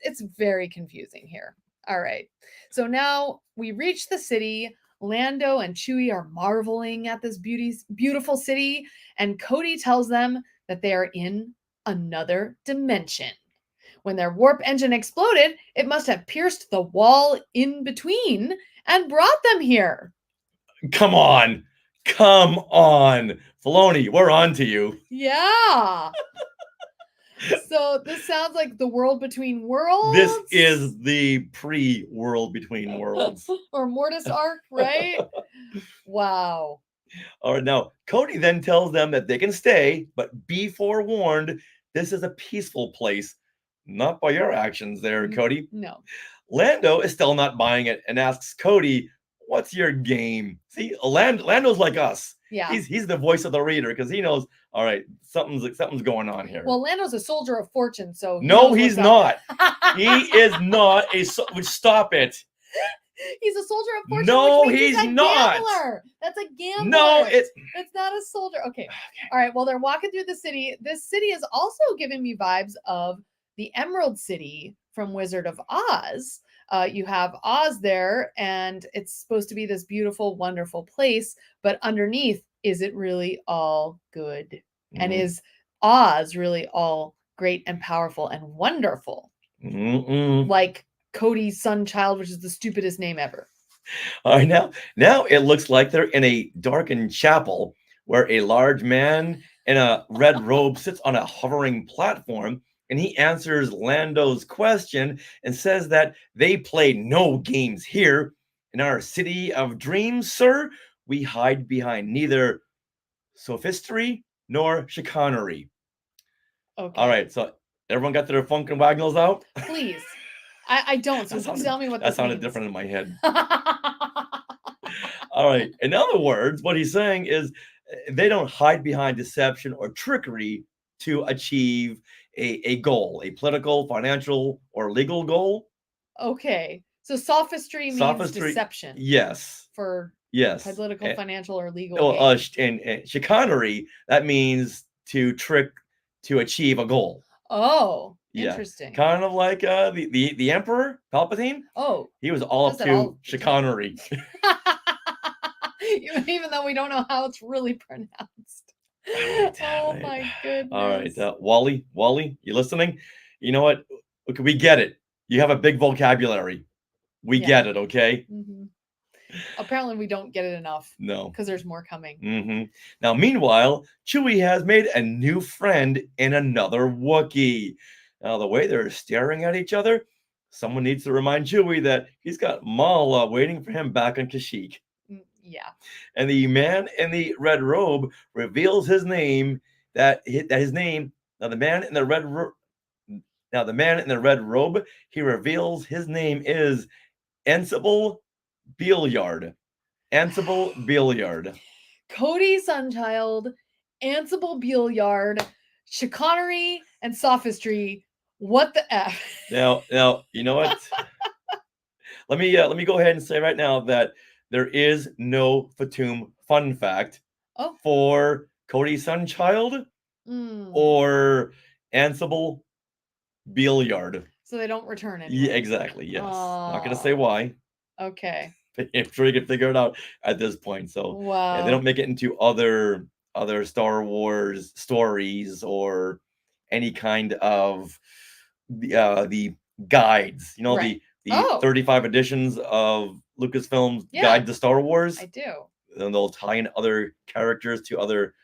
It's very confusing here. All right. So now we reach the city. Lando and Chewie are marveling at this beautiful city, and Cody tells them that they are in another dimension. When their warp engine exploded, it must have pierced the wall in between and brought them here. Come on. Come on. Filoni, we're on to you. Yeah. So this sounds like the world between worlds. This is the pre-world between worlds. Or Mortis arc, right? Wow. All right, now Cody then tells them that they can stay, but be forewarned, this is a peaceful place. Not by your actions there, Cody. No. Lando is still not buying it and asks Cody, what's your game? See, Lando's like us. Yeah. He's the voice of the reader because he knows, all right, something's going on here. Well, Lando's a soldier of fortune, so no, he's not. He is not stop it. He's a soldier of fortune. No, which means he's not. Gambler. That's a gambler. No, it's not a soldier. Okay. All right. Well, they're walking through the city. This city is also giving me vibes of the Emerald City from Wizard of Oz. You have Oz there, and it's supposed to be this beautiful, wonderful place. But underneath, is it really all good? Mm-hmm. And is Oz really all great and powerful and wonderful? Mm-mm. Like Cody's son child, which is the stupidest name ever. All right, now it looks like they're in a darkened chapel where a large man in a red robe sits on a hovering platform, and he answers Lando's question and says that they play no games here. In our city of dreams, sir, we hide behind neither sophistry nor chicanery. Okay. All right, so everyone got their funk and wagnalls out? Please. I don't, so tell me what that sounded means. Different in my head. All right. In other words, what he's saying is they don't hide behind deception or trickery to achieve a goal, a political, financial, or legal goal. Okay. So sophistry means deception. Yes. For yes. Political, financial, or legal gain. And chicanery, that means to trick to achieve a goal. Oh, interesting. Kind of like the Emperor Palpatine. Oh, he was all up to chicanery. Even though we don't know how it's really pronounced. Oh my goodness. All right, Wally, you listening? You know what? Okay, we get it. You have a big vocabulary. We get it, okay? Mm-hmm. Apparently, we don't get it enough. No. Because there's more coming. Mm-hmm. Now, meanwhile, Chewie has made a new friend in another Wookiee. Now, the way they're staring at each other, someone needs to remind Chewie that he's got Mala waiting for him back on Kashyyyk. Yeah. And the man in the red robe reveals his name. Now, the man in the red robe, he reveals his name is Ansible Beelyard. Ansible Beelyard. Cody Sunchild, Ansible Beelyard, chicanery and sophistry. What the F? Now, you know what? let me go ahead and say right now that there is no Fatum fun fact for Cody Sunchild or Ansible Beelyard. So they don't return it. Yeah, exactly. Yes. Not gonna say why. Okay. I'm sure you can figure it out at this point. So wow. They don't make it into other Star Wars stories or any kind of the guides. You know, right. the 35 editions of Lucasfilm's Guide to Star Wars. I do. And they'll tie in other characters to other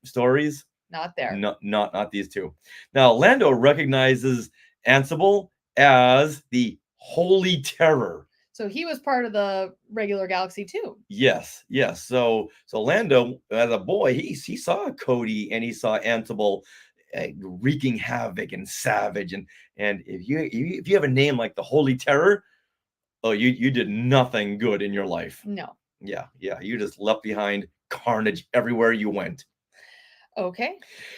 stories. Not there. Not these two. Now, Lando recognizes Ansible as the Holy Terror. So he was part of the regular galaxy too. Yes. So Lando, as a boy, he saw Cody and he saw Ansible wreaking havoc and savage, and if you have a name like the Holy Terror, oh, you did nothing good in your life. No. Yeah, you just left behind carnage everywhere you went. Okay.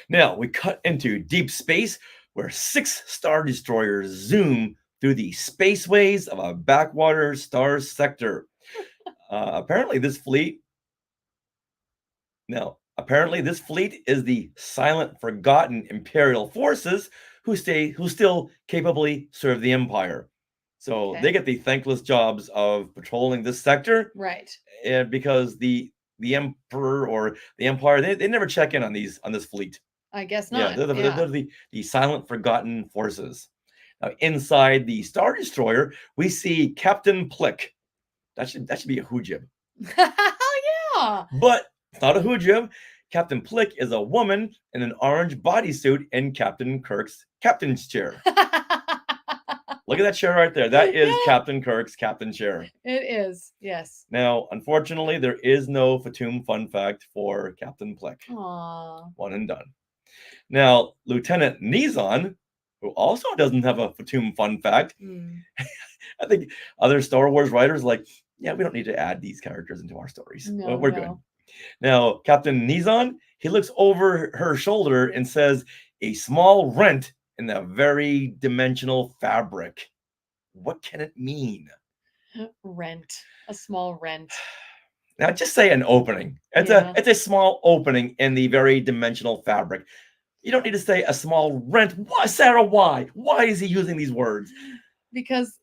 Now we cut into deep space where 6 Star Destroyers zoom through the spaceways of a backwater star sector. Apparently this fleet is the silent, forgotten Imperial forces who still capably serve the Empire. So Okay. they get the thankless jobs of patrolling this sector, Right. and because the emperor or the empire, they never check in on this fleet. I guess Yeah, not. they're the silent forgotten forces. Now, inside the Star Destroyer, we see Captain Plick. That should be a hoojib. Yeah. But it's not a hoojib. Captain Plick is a woman in an orange bodysuit in Captain Kirk's captain's chair. Look at that chair right there. That is Yeah. Captain Kirk's captain chair. It is. Yes. Now, unfortunately, there is no Fatum fun fact for Captain Plick. Aww. One and done. Now, Lieutenant Nizon, who also doesn't have a Fatum fun fact, I think other Star Wars writers yeah, we don't need to add these characters into our stories. No, We're good. Now, Captain Nizon, he looks over her shoulder and says, a small rent in the very dimensional fabric. What can it mean? Rent. A small rent. Now, just say an opening. It's a small opening in the very dimensional fabric. You don't need to say a small rent. Why, Sarah? Why? Why is he using these words? Because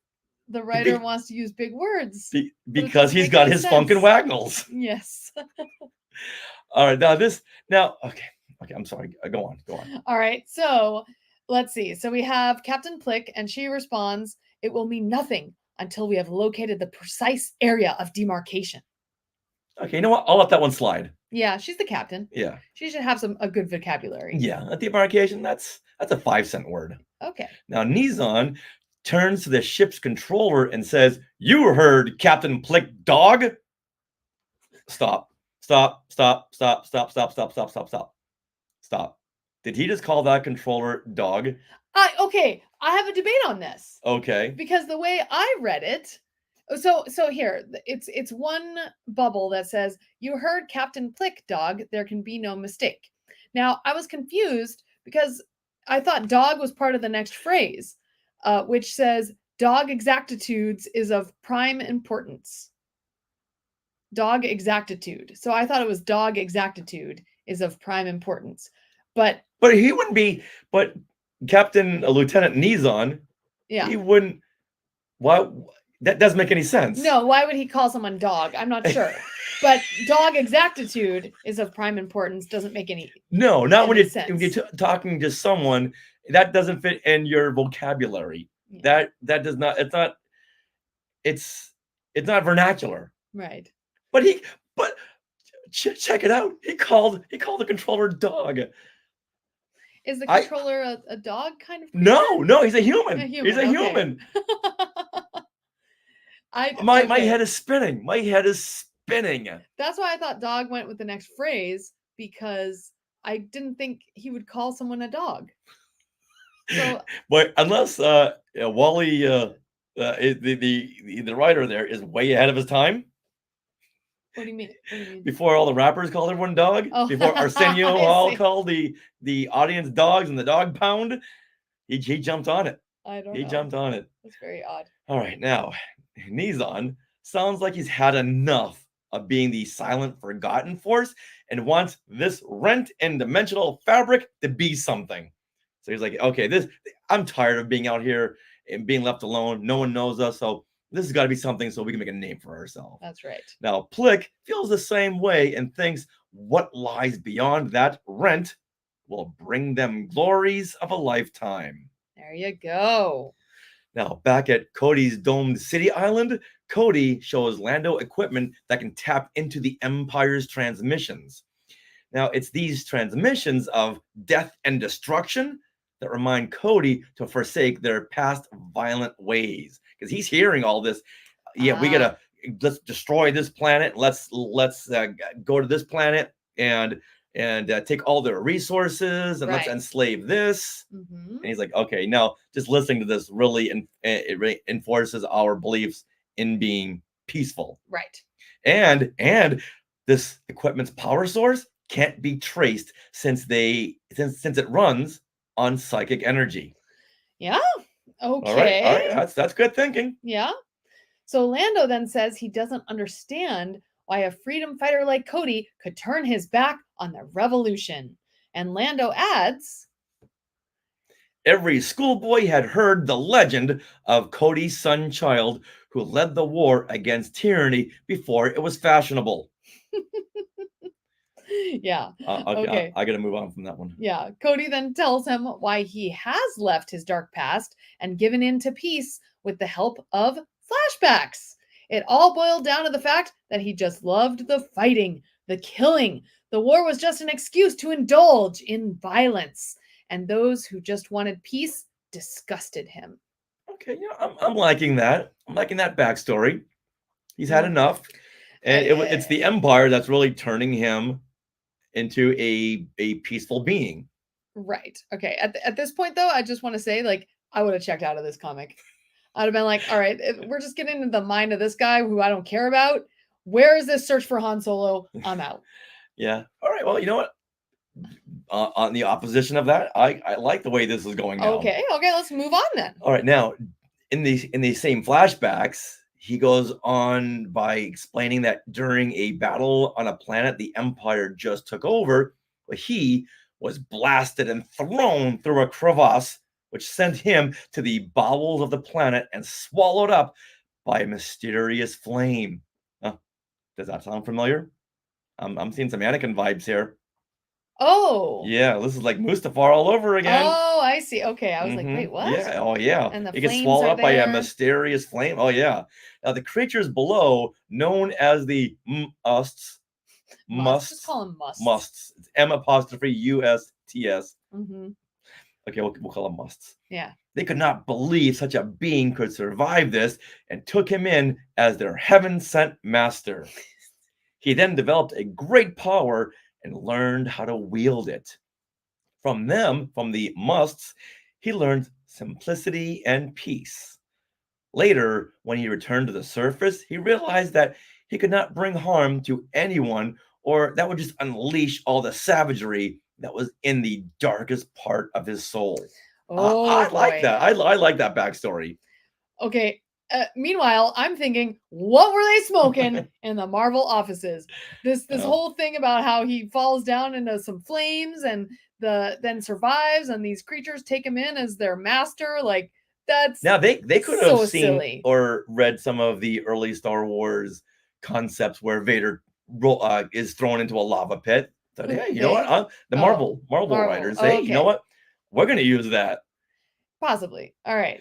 the writer wants to use big words. Because he's got his funk and wagnalls. Yes. All right. Okay. I'm sorry. Go on. All right. So let's see. So we have Captain Plick, and she responds, "It will mean nothing until we have located the precise area of demarcation." Okay. You know what? I'll let that one slide. Yeah, she's the captain. Yeah. She should have a good vocabulary. Yeah. A demarcation, that's a 5-cent word. Okay. Now, Nizon turns to the ship's controller and says, "You heard Captain Plick, dog." Stop. Did he just call that controller dog? Okay, I have a debate on this. Okay. Because the way I read it, so here, it's one bubble that says, "You heard Captain Plick, dog. There can be no mistake." Now, I was confused because I thought dog was part of the next phrase, which says, "Dog exactitudes is of prime importance." Dog exactitude. So I thought it was dog exactitude is of prime importance. But he wouldn't be, but Lieutenant Nizon, yeah, he wouldn't. Why? That doesn't make any sense. No, why would he call someone dog? I'm not sure. But dog exactitude is of prime importance doesn't make any No, not when sense. you're talking to someone that doesn't fit in your vocabulary. Yeah. That does not. It's not vernacular. Right. But check it out. He called the controller dog. Is the controller a dog kind of creature? No, he's a human. He's a human. My head is spinning. That's why I thought dog went with the next phrase, because I didn't think he would call someone a dog. So, but unless Wally, the writer there, is way ahead of his time. What do you mean? Before all the rappers called everyone dog, before Arsenio Hall called the audience dogs and the dog pound, he jumped on it. He jumped on it. That's very odd. All right, now Nizon sounds like he's had enough of being the silent forgotten force and wants this rent in dimensional fabric to be something. So he's like, okay, I'm tired of being out here and being left alone. No one knows us, so this has got to be something so we can make a name for ourselves. That's right. Now, Plick feels the same way and thinks what lies beyond that rent will bring them glories of a lifetime. There you go. Now, back at Cody's domed city island, Cody shows Lando equipment that can tap into the Empire's transmissions. Now, it's these transmissions of death and destruction that remind Cody to forsake their past violent ways. Because he's hearing all this. Yeah, let's destroy this planet. Let's go to this planet and take all their resources and let's enslave this. Mm-hmm. And he's like, okay, now just listening to this really it enforces our beliefs in being peaceful. Right. And this equipment's power source can't be traced since it runs on psychic energy. Yeah. Okay. All right. That's good thinking. Yeah. So Lando then says he doesn't understand why a freedom fighter like Cody could turn his back on the revolution. And Lando adds, Every schoolboy had heard the legend of Cody's son child who led the war against tyranny before it was fashionable. Yeah. Okay. I got to move on from that one. Yeah. Cody then tells him why he has left his dark past and given in to peace with the help of flashbacks. It all boiled down to the fact that he just loved the fighting, the killing. The war was just an excuse to indulge in violence, and those who just wanted peace disgusted him. Okay, I'm liking that. I'm liking that backstory. He's had enough, and it's the Empire that's really turning him into a peaceful being. Right. Okay. At this point, though, I just want to say, like, I would have checked out of this comic. I'd have been like, all right, we're just getting into the mind of this guy who I don't care about. Where is this search for Han Solo? I'm out. Yeah. All right. Well, you know what? On the opposition of that, I like the way this is going now. Okay. Let's move on then. All right. Now, in these same flashbacks, he goes on by explaining that during a battle on a planet the Empire just took over, he was blasted and thrown through a crevasse, which sent him to the bowels of the planet and swallowed up by a mysterious flame. Does that sound familiar? I'm seeing some Anakin vibes here. Oh. Yeah, this is like Mustafar all over again. Oh, I see. Okay, I was like, wait, what? Yeah, oh yeah. And the it gets flames swallowed are up by a there. mysterious flame. Oh yeah. Now the creatures below, known as the musts. Just call them musts. Musts. It's M'_USTS. Mm-hmm. Okay, we'll call them musts. Yeah. They could not believe such a being could survive this and took him in as their heaven-sent master. He then developed a great power and learned how to wield it. From the musts, he learned simplicity and peace. Later, when he returned to the surface, he realized that he could not bring harm to anyone, or that would just unleash all the savagery that was in the darkest part of his soul. Oh, I like that. I like that backstory. Okay. Meanwhile, I'm thinking, what were they smoking in the Marvel offices? This whole thing about how he falls down into some flames and then survives, and these creatures take him in as their master. Like, that's now they could have so seen silly. Or read some of the early Star Wars concepts where Vader is thrown into a lava pit. So, hey, you know what? The Marvel writers say, you know what? We're going to use that. Possibly. All right.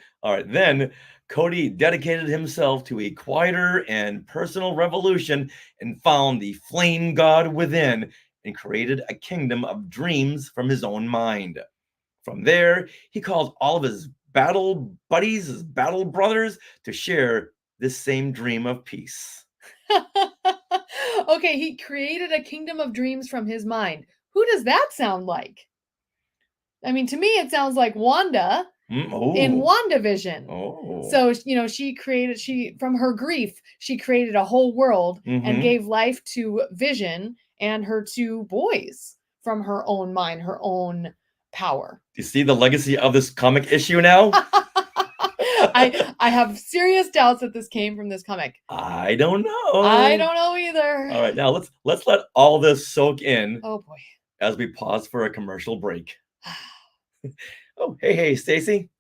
Then Cody dedicated himself to a quieter and personal revolution and found the flame god within and created a kingdom of dreams from his own mind. From there, he called all of his battle buddies, his battle brothers, to share this same dream of peace. Okay, he created a kingdom of dreams from his mind. Who does that sound like? I mean, to me, it sounds like Wanda in WandaVision. Oh. So, she from her grief, she created a whole world and gave life to Vision and her two boys from her own mind, her own power. Do you see the legacy of this comic issue now? I have serious doubts that this came from this comic. I don't know. I don't know either. All right, now let's let all this soak in. Oh boy. As we pause for a commercial break. Oh, hey, Stacy.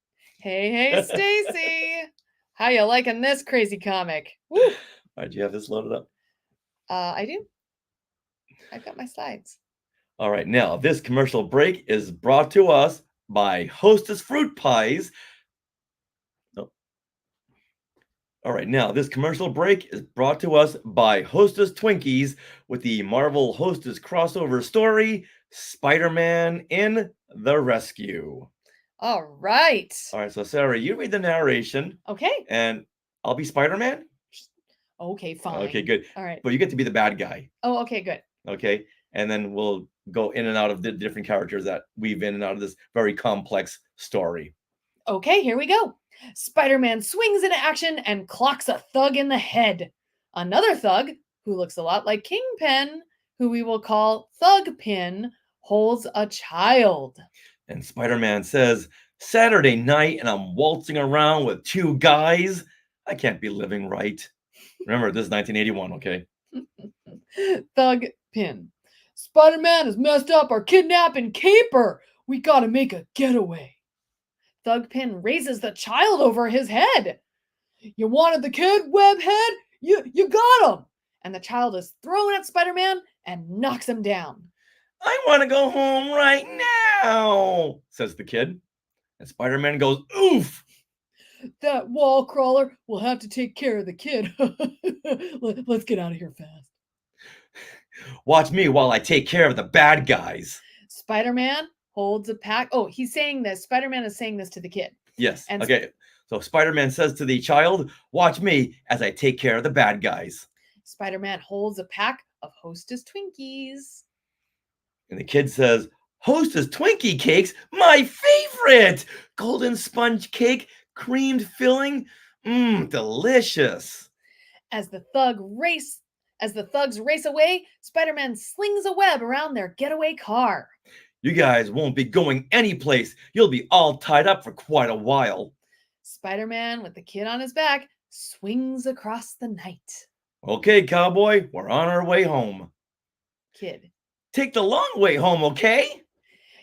Hey, Stacy. How you liking this crazy comic? Woo. All right, do you have this loaded up? I do. I've got my slides. All right, now this commercial break is brought to us by Hostess Fruit Pies. All right, now this commercial break is brought to us by Hostess Twinkies with the Marvel Hostess crossover story, Spider-Man in the Rescue. All right. All right, so Sarah, you read the narration. Okay. And I'll be Spider-Man? Okay, fine. Okay, good. All right. But you get to be the bad guy. Oh, okay, good. Okay, and then we'll go in and out of the different characters that weave in and out of this very complex story. Okay, here we go. Spider-Man swings into action and clocks a thug in the head. Another thug, who looks a lot like Kingpin, who we will call Thugpin, holds a child. And Spider-Man says, Saturday night and I'm waltzing around with two guys. I can't be living right. Remember, this is 1981, okay? Thugpin. Spider-Man has messed up our kidnapping caper. We gotta make a getaway. Thugpin raises the child over his head. You wanted the kid, Webhead? You got him. And the child is thrown at Spider-Man and knocks him down. I want to go home right now, says the kid. And Spider-Man goes, oof. That wall crawler will have to take care of the kid. Let's get out of here fast. Watch me while I take care of the bad guys. Spider-Man holds a pack. Oh, he's saying this. Spider-Man is saying this to the kid. Yes. And okay. So Spider-Man says to the child, watch me as I take care of the bad guys. Spider-Man holds a pack of Hostess Twinkies. And the kid says, Hostess Twinkie cakes, my favorite! Golden sponge cake, creamed filling, delicious. As the thugs race away, Spider-Man slings a web around their getaway car. You guys won't be going anyplace. You'll be all tied up for quite a while. Spider-Man, with the kid on his back, swings across the night. Okay, cowboy, we're on our way home. Kid. Take the long way home, okay?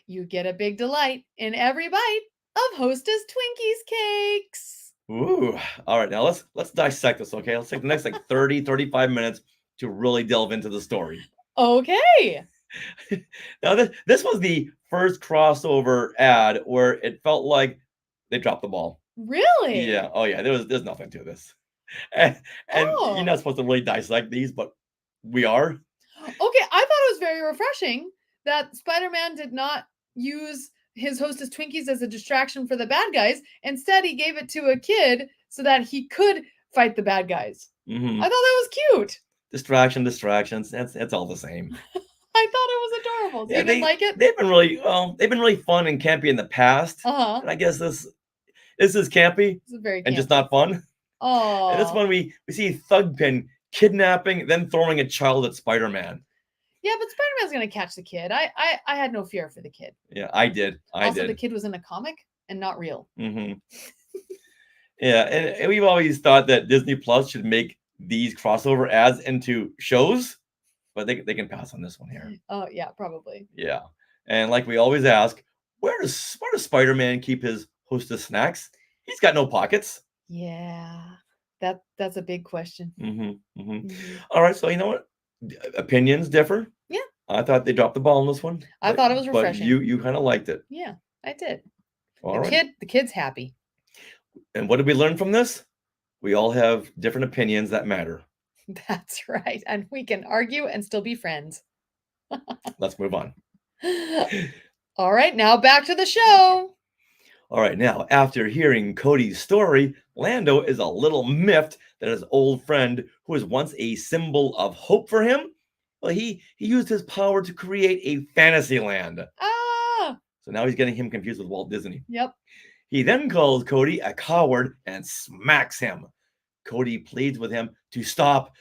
You get a big delight in every bite of Hostess Twinkies cakes. Ooh, all right, now let's dissect this, okay? Let's take the next 30, 35 minutes to really delve into the story. Okay. Now, this was the first crossover ad where it felt like they dropped the ball. Really? Yeah. Oh, yeah. There's nothing to this, and you're not supposed to really dissect these, but we are. Okay, I thought it was very refreshing that Spider-Man did not use his Hostess Twinkies as a distraction for the bad guys. Instead, he gave it to a kid so that he could fight the bad guys. Mm-hmm. I thought that was cute. Distractions. That's all the same. I thought it was adorable. So you didn't like it? They've been really fun and campy in the past. Uh-huh. And I guess this is campy. This is very campy. And just not fun. Oh. And this one we see Thugpin kidnapping, then throwing a child at Spider-Man. Yeah, but Spider-Man's gonna catch the kid. I had no fear for the kid. Yeah, I did. Also, the kid was in a comic and not real. Mm-hmm. Yeah, and we've always thought that Disney Plus should make these crossover ads into shows, but they can pass on this one here. Oh yeah, probably. Yeah, and like we always ask, where does Spider-Man keep his Hostess snacks? He's got no pockets. Yeah, that's a big question. Mm-hmm, mm-hmm. Mm-hmm. All right, so you know what? Opinions differ. Yeah, I thought they dropped the ball on this one. I thought it was refreshing. But you kind of liked it. Yeah, I did. All the kid's happy. And what did we learn from this? We all have different opinions that matter. That's right. And we can argue and still be friends. Let's move on. All right, now back to the show. All right, now after hearing Cody's story, Lando is a little miffed that his old friend, who was once a symbol of hope for him, well, he used his power to create a fantasy land. Ah! So now he's getting him confused with Walt Disney. Yep. He then calls Cody a coward and smacks him. Cody pleads with him to stop.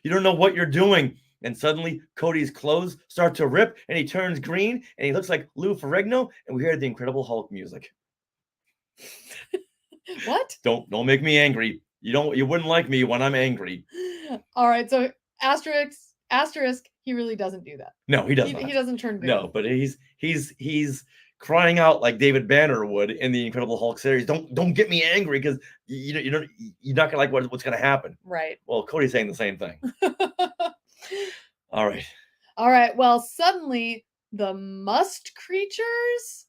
You don't know what you're doing. And suddenly, Cody's clothes start to rip, and he turns green, and he looks like Lou Ferrigno, and we hear the Incredible Hulk music. What? Don't make me angry. You wouldn't like me when I'm angry. All right, so asterisk, he really doesn't do that. No, he doesn't. He doesn't turn green. No, but he's crying out like David Banner would in the Incredible Hulk series. Don't get me angry because you're not gonna like what's gonna happen. Right. Well, Cody's saying the same thing. All right. Well, suddenly the must creatures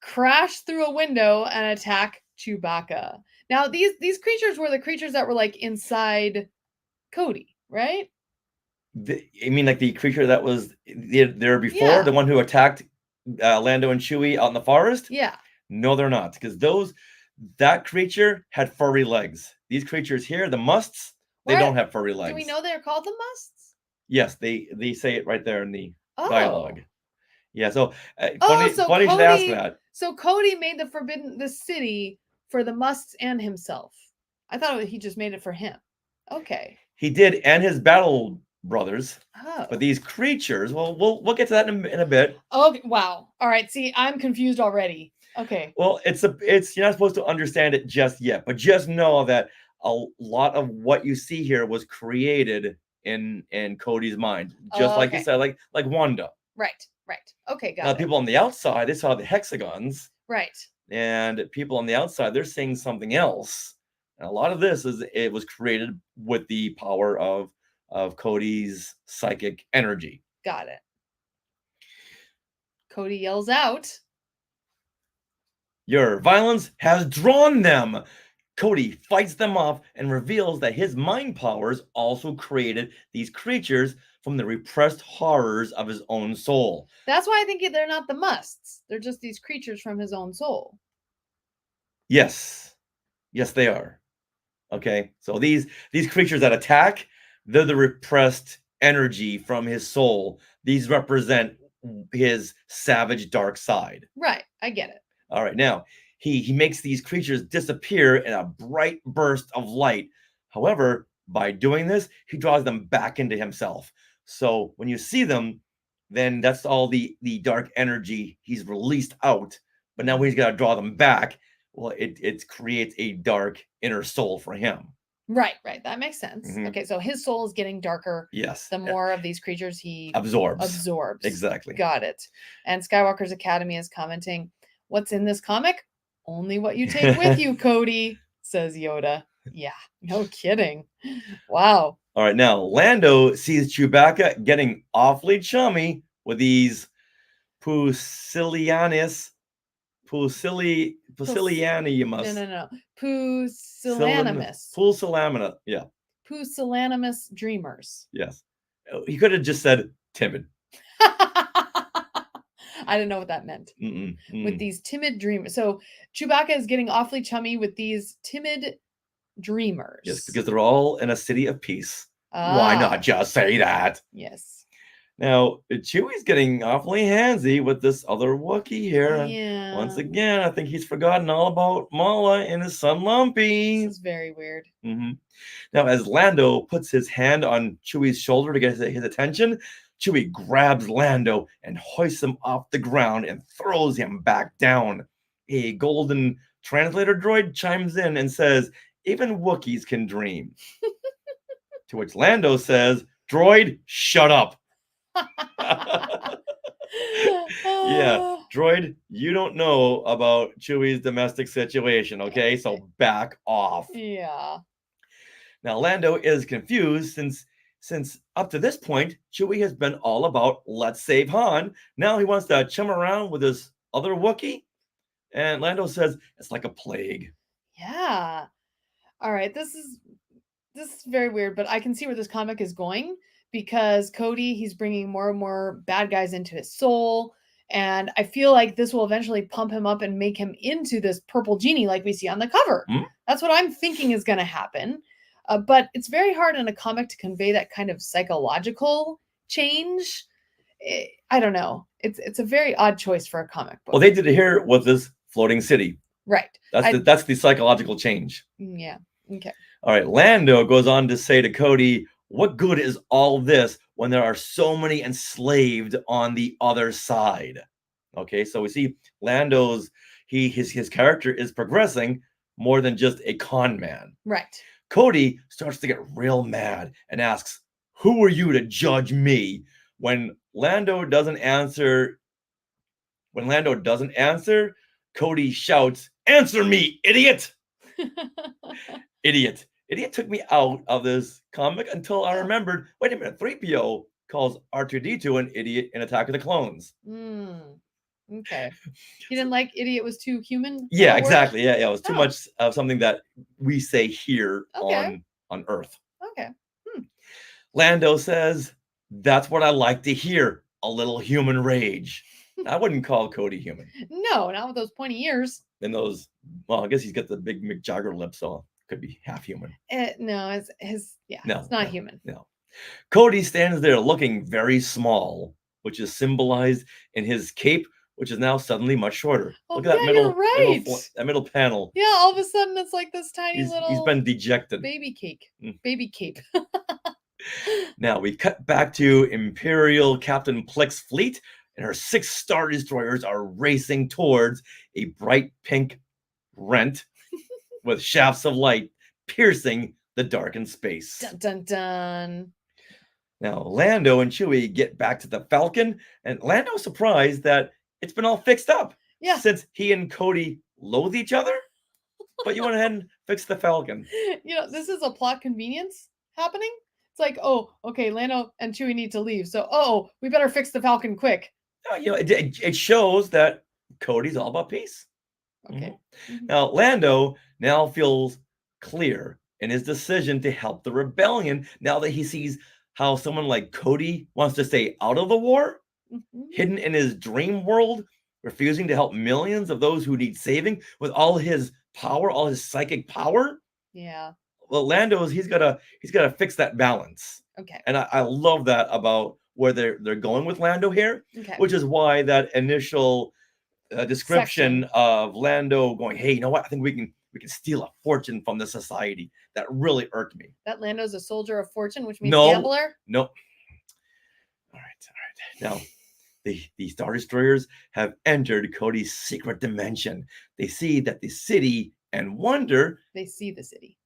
crash through a window and attack Chewbacca. Now, these creatures were the creatures that were like inside Cody, right? I mean, like the creature that was there before, the one who attacked Lando and Chewie out in the forest? Yeah. No, they're not, because that creature had furry legs. These creatures here, the musts, they don't have furry legs. Do we know they're called the musts? Yes, they say it right there in the dialogue. Yeah, so funny you should ask that. So Cody made the city for the musts and himself. I thought he just made it for him. Okay. He did, and his battle brothers. Oh. But these creatures, well, we'll get to that in a bit. Okay. Wow. All right. See, I'm confused already. Okay. Well, it's you're not supposed to understand it just yet, but just know that a lot of what you see here was created in Cody's mind, just like you said, like Wanda. Right. Okay, got it. People on the outside, they saw the hexagons. Right. and people on the outside, they're seeing something else. And a lot of this it was created with the power of Cody's psychic energy. Got it. Cody yells out, "Your violence has drawn them." Cody fights them off and reveals that his mind powers also created these creatures from the repressed horrors of his own soul. That's why I think they're not the musts. They're just these creatures from his own soul. Yes. Yes, they are. Okay. So these creatures that attack, they're the repressed energy from his soul. These represent his savage dark side. Right. I get it. All right. Now, he makes these creatures disappear in a bright burst of light. However, by doing this, he draws them back into himself. So when you see them, then that's all the dark energy he's released out. But now he's got to draw them back. Well, it creates a dark inner soul for him. Right. That makes sense. Mhm. Okay, so his soul is getting darker. Yes. The more of these creatures he absorbs. Exactly. Got it. And Skywalker's Academy is commenting, "What's in this comic? Only what you take with you, Cody," says Yoda. Yeah, no kidding. Wow. All right, now Lando sees Chewbacca getting awfully chummy with these Pusilianus. No. Pusillanimous. Pusillanimous. Yeah. Pusillanimous dreamers. Yes. He could have just said timid. I didn't know what that meant. Mm-mm. With these timid dreamers. So Chewbacca is getting awfully chummy with these timid dreamers. Yes, because they're all in a city of peace. Why not just say that? Yes. Now, Chewie's getting awfully handsy with this other Wookiee here. Yeah. Once again, I think he's forgotten all about Mala and his son Lumpy. This is very weird. Mm-hmm. Now, as Lando puts his hand on Chewie's shoulder to get his attention, Chewie grabs Lando and hoists him off the ground and throws him back down. A golden translator droid chimes in and says, "Even Wookiees can dream." To which Lando says, "Droid, shut up." Yeah, droid, you don't know about Chewie's domestic situation, okay? So back off. Yeah. Now, Lando is confused since up to this point, Chewie has been all about let's save Han. Now he wants to chum around with this other Wookiee. And Lando says it's like a plague. Yeah. All right. This is very weird, but I can see where this comic is going because Cody, he's bringing more and more bad guys into his soul. And I feel like this will eventually pump him up and make him into this purple genie like we see on the cover. Hmm? That's what I'm thinking is going to happen. But it's very hard in a comic to convey that kind of psychological change. I don't know. It's a very odd choice for a comic book. Well, they did it here with this floating city. Right. That's the psychological change. Yeah. Okay. All right. Lando goes on to say to Cody, "What good is all this when there are so many enslaved on the other side?" Okay, so we see Lando's his character is progressing more than just a con man. Right. Cody starts to get real mad and asks, "Who are you to judge me?" When Lando doesn't answer, Cody shouts, "Answer me, idiot!" Idiot. Idiot took me out of this comic until I remembered, wait a minute, 3PO calls R2-D2 an idiot in Attack of the Clones. Okay. You didn't like idiot was too human? Yeah, exactly. Yeah, it was too Oh. much of something that we say here Okay. on Earth. Okay. Lando says, "That's what I like to hear, a little human rage." I wouldn't call Cody human. No, not with those pointy ears. And those, well, I guess he's got the big Mick Jagger lips, so could be half human. No, it's not human. No. Cody stands there looking very small, which is symbolized in his cape, which is now suddenly much shorter. Oh, Look at yeah, that you're right. middle panel. Yeah, all of a sudden it's like this tiny He's been dejected. baby cake. Mm. Baby cape. Now we cut back to Imperial Captain Plick's fleet, and her 6 Star Destroyers are racing towards a bright pink rent with shafts of light piercing the darkened space. Dun dun dun. Now Lando and Chewie get back to the Falcon, and Lando's surprised that it's been all fixed up. Yeah. Since he and Cody loathe each other, but you went ahead and fixed the Falcon. This is a plot convenience happening. It's like, oh, okay, Lando and Chewie need to leave. So, we better fix the Falcon quick. It shows that Cody's all about peace. Okay. Mm-hmm. Now, Lando now feels clear in his decision to help the rebellion now that he sees how someone like Cody wants to stay out of the war, hidden in his dream world, refusing to help millions of those who need saving with all his power, all his psychic power. Yeah. Well, Lando's he's gotta fix that balance. Okay. And I love that about where they're going with Lando here, which is why that initial description of Lando going, hey, you know what? I think we can steal a fortune from the society. That really irked me. That Lando's a soldier of fortune, which means gambler? No. All right. Now, the Star Destroyers have entered Cody's secret dimension. They see that the city and wonder. They see the city.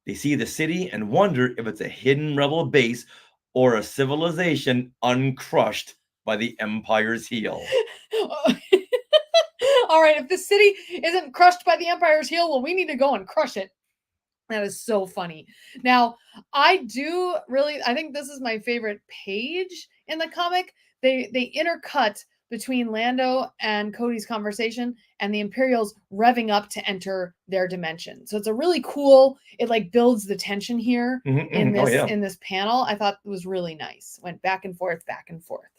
They see the city and wonder if it's a hidden rebel base or a civilization uncrushed by the Empire's heel. All right, if the city isn't crushed by the Empire's heel, well, we need to go and crush it. That is so funny. Now, I think this is my favorite page in the comic. They intercut between Lando and Cody's conversation and the Imperials revving up to enter their dimension. So it's a really cool, it like builds the tension here in this panel. I thought it was really nice. Went back and forth, back and forth.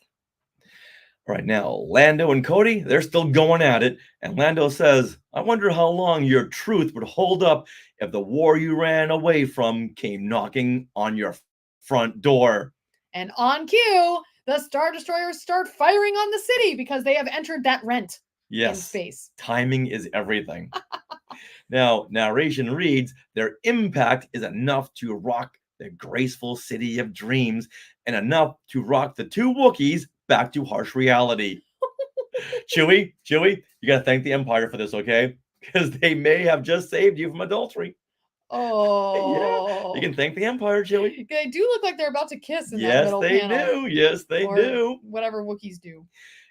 Right now, Lando and Cody, they're still going at it. And Lando says, I wonder how long your truth would hold up if the war you ran away from came knocking on your front door. And on cue, the Star Destroyers start firing on the city because they have entered that rent in space. Timing is everything. Now, narration reads, their impact is enough to rock the graceful city of dreams and enough to rock the two Wookiees back to harsh reality. Chewie, you got to thank the Empire for this, okay? Because they may have just saved you from adultery. Oh. Yeah, you can thank the Empire, Chewie. They do look like they're about to kiss in that middle panel. Yes, they do. Whatever Wookiees do.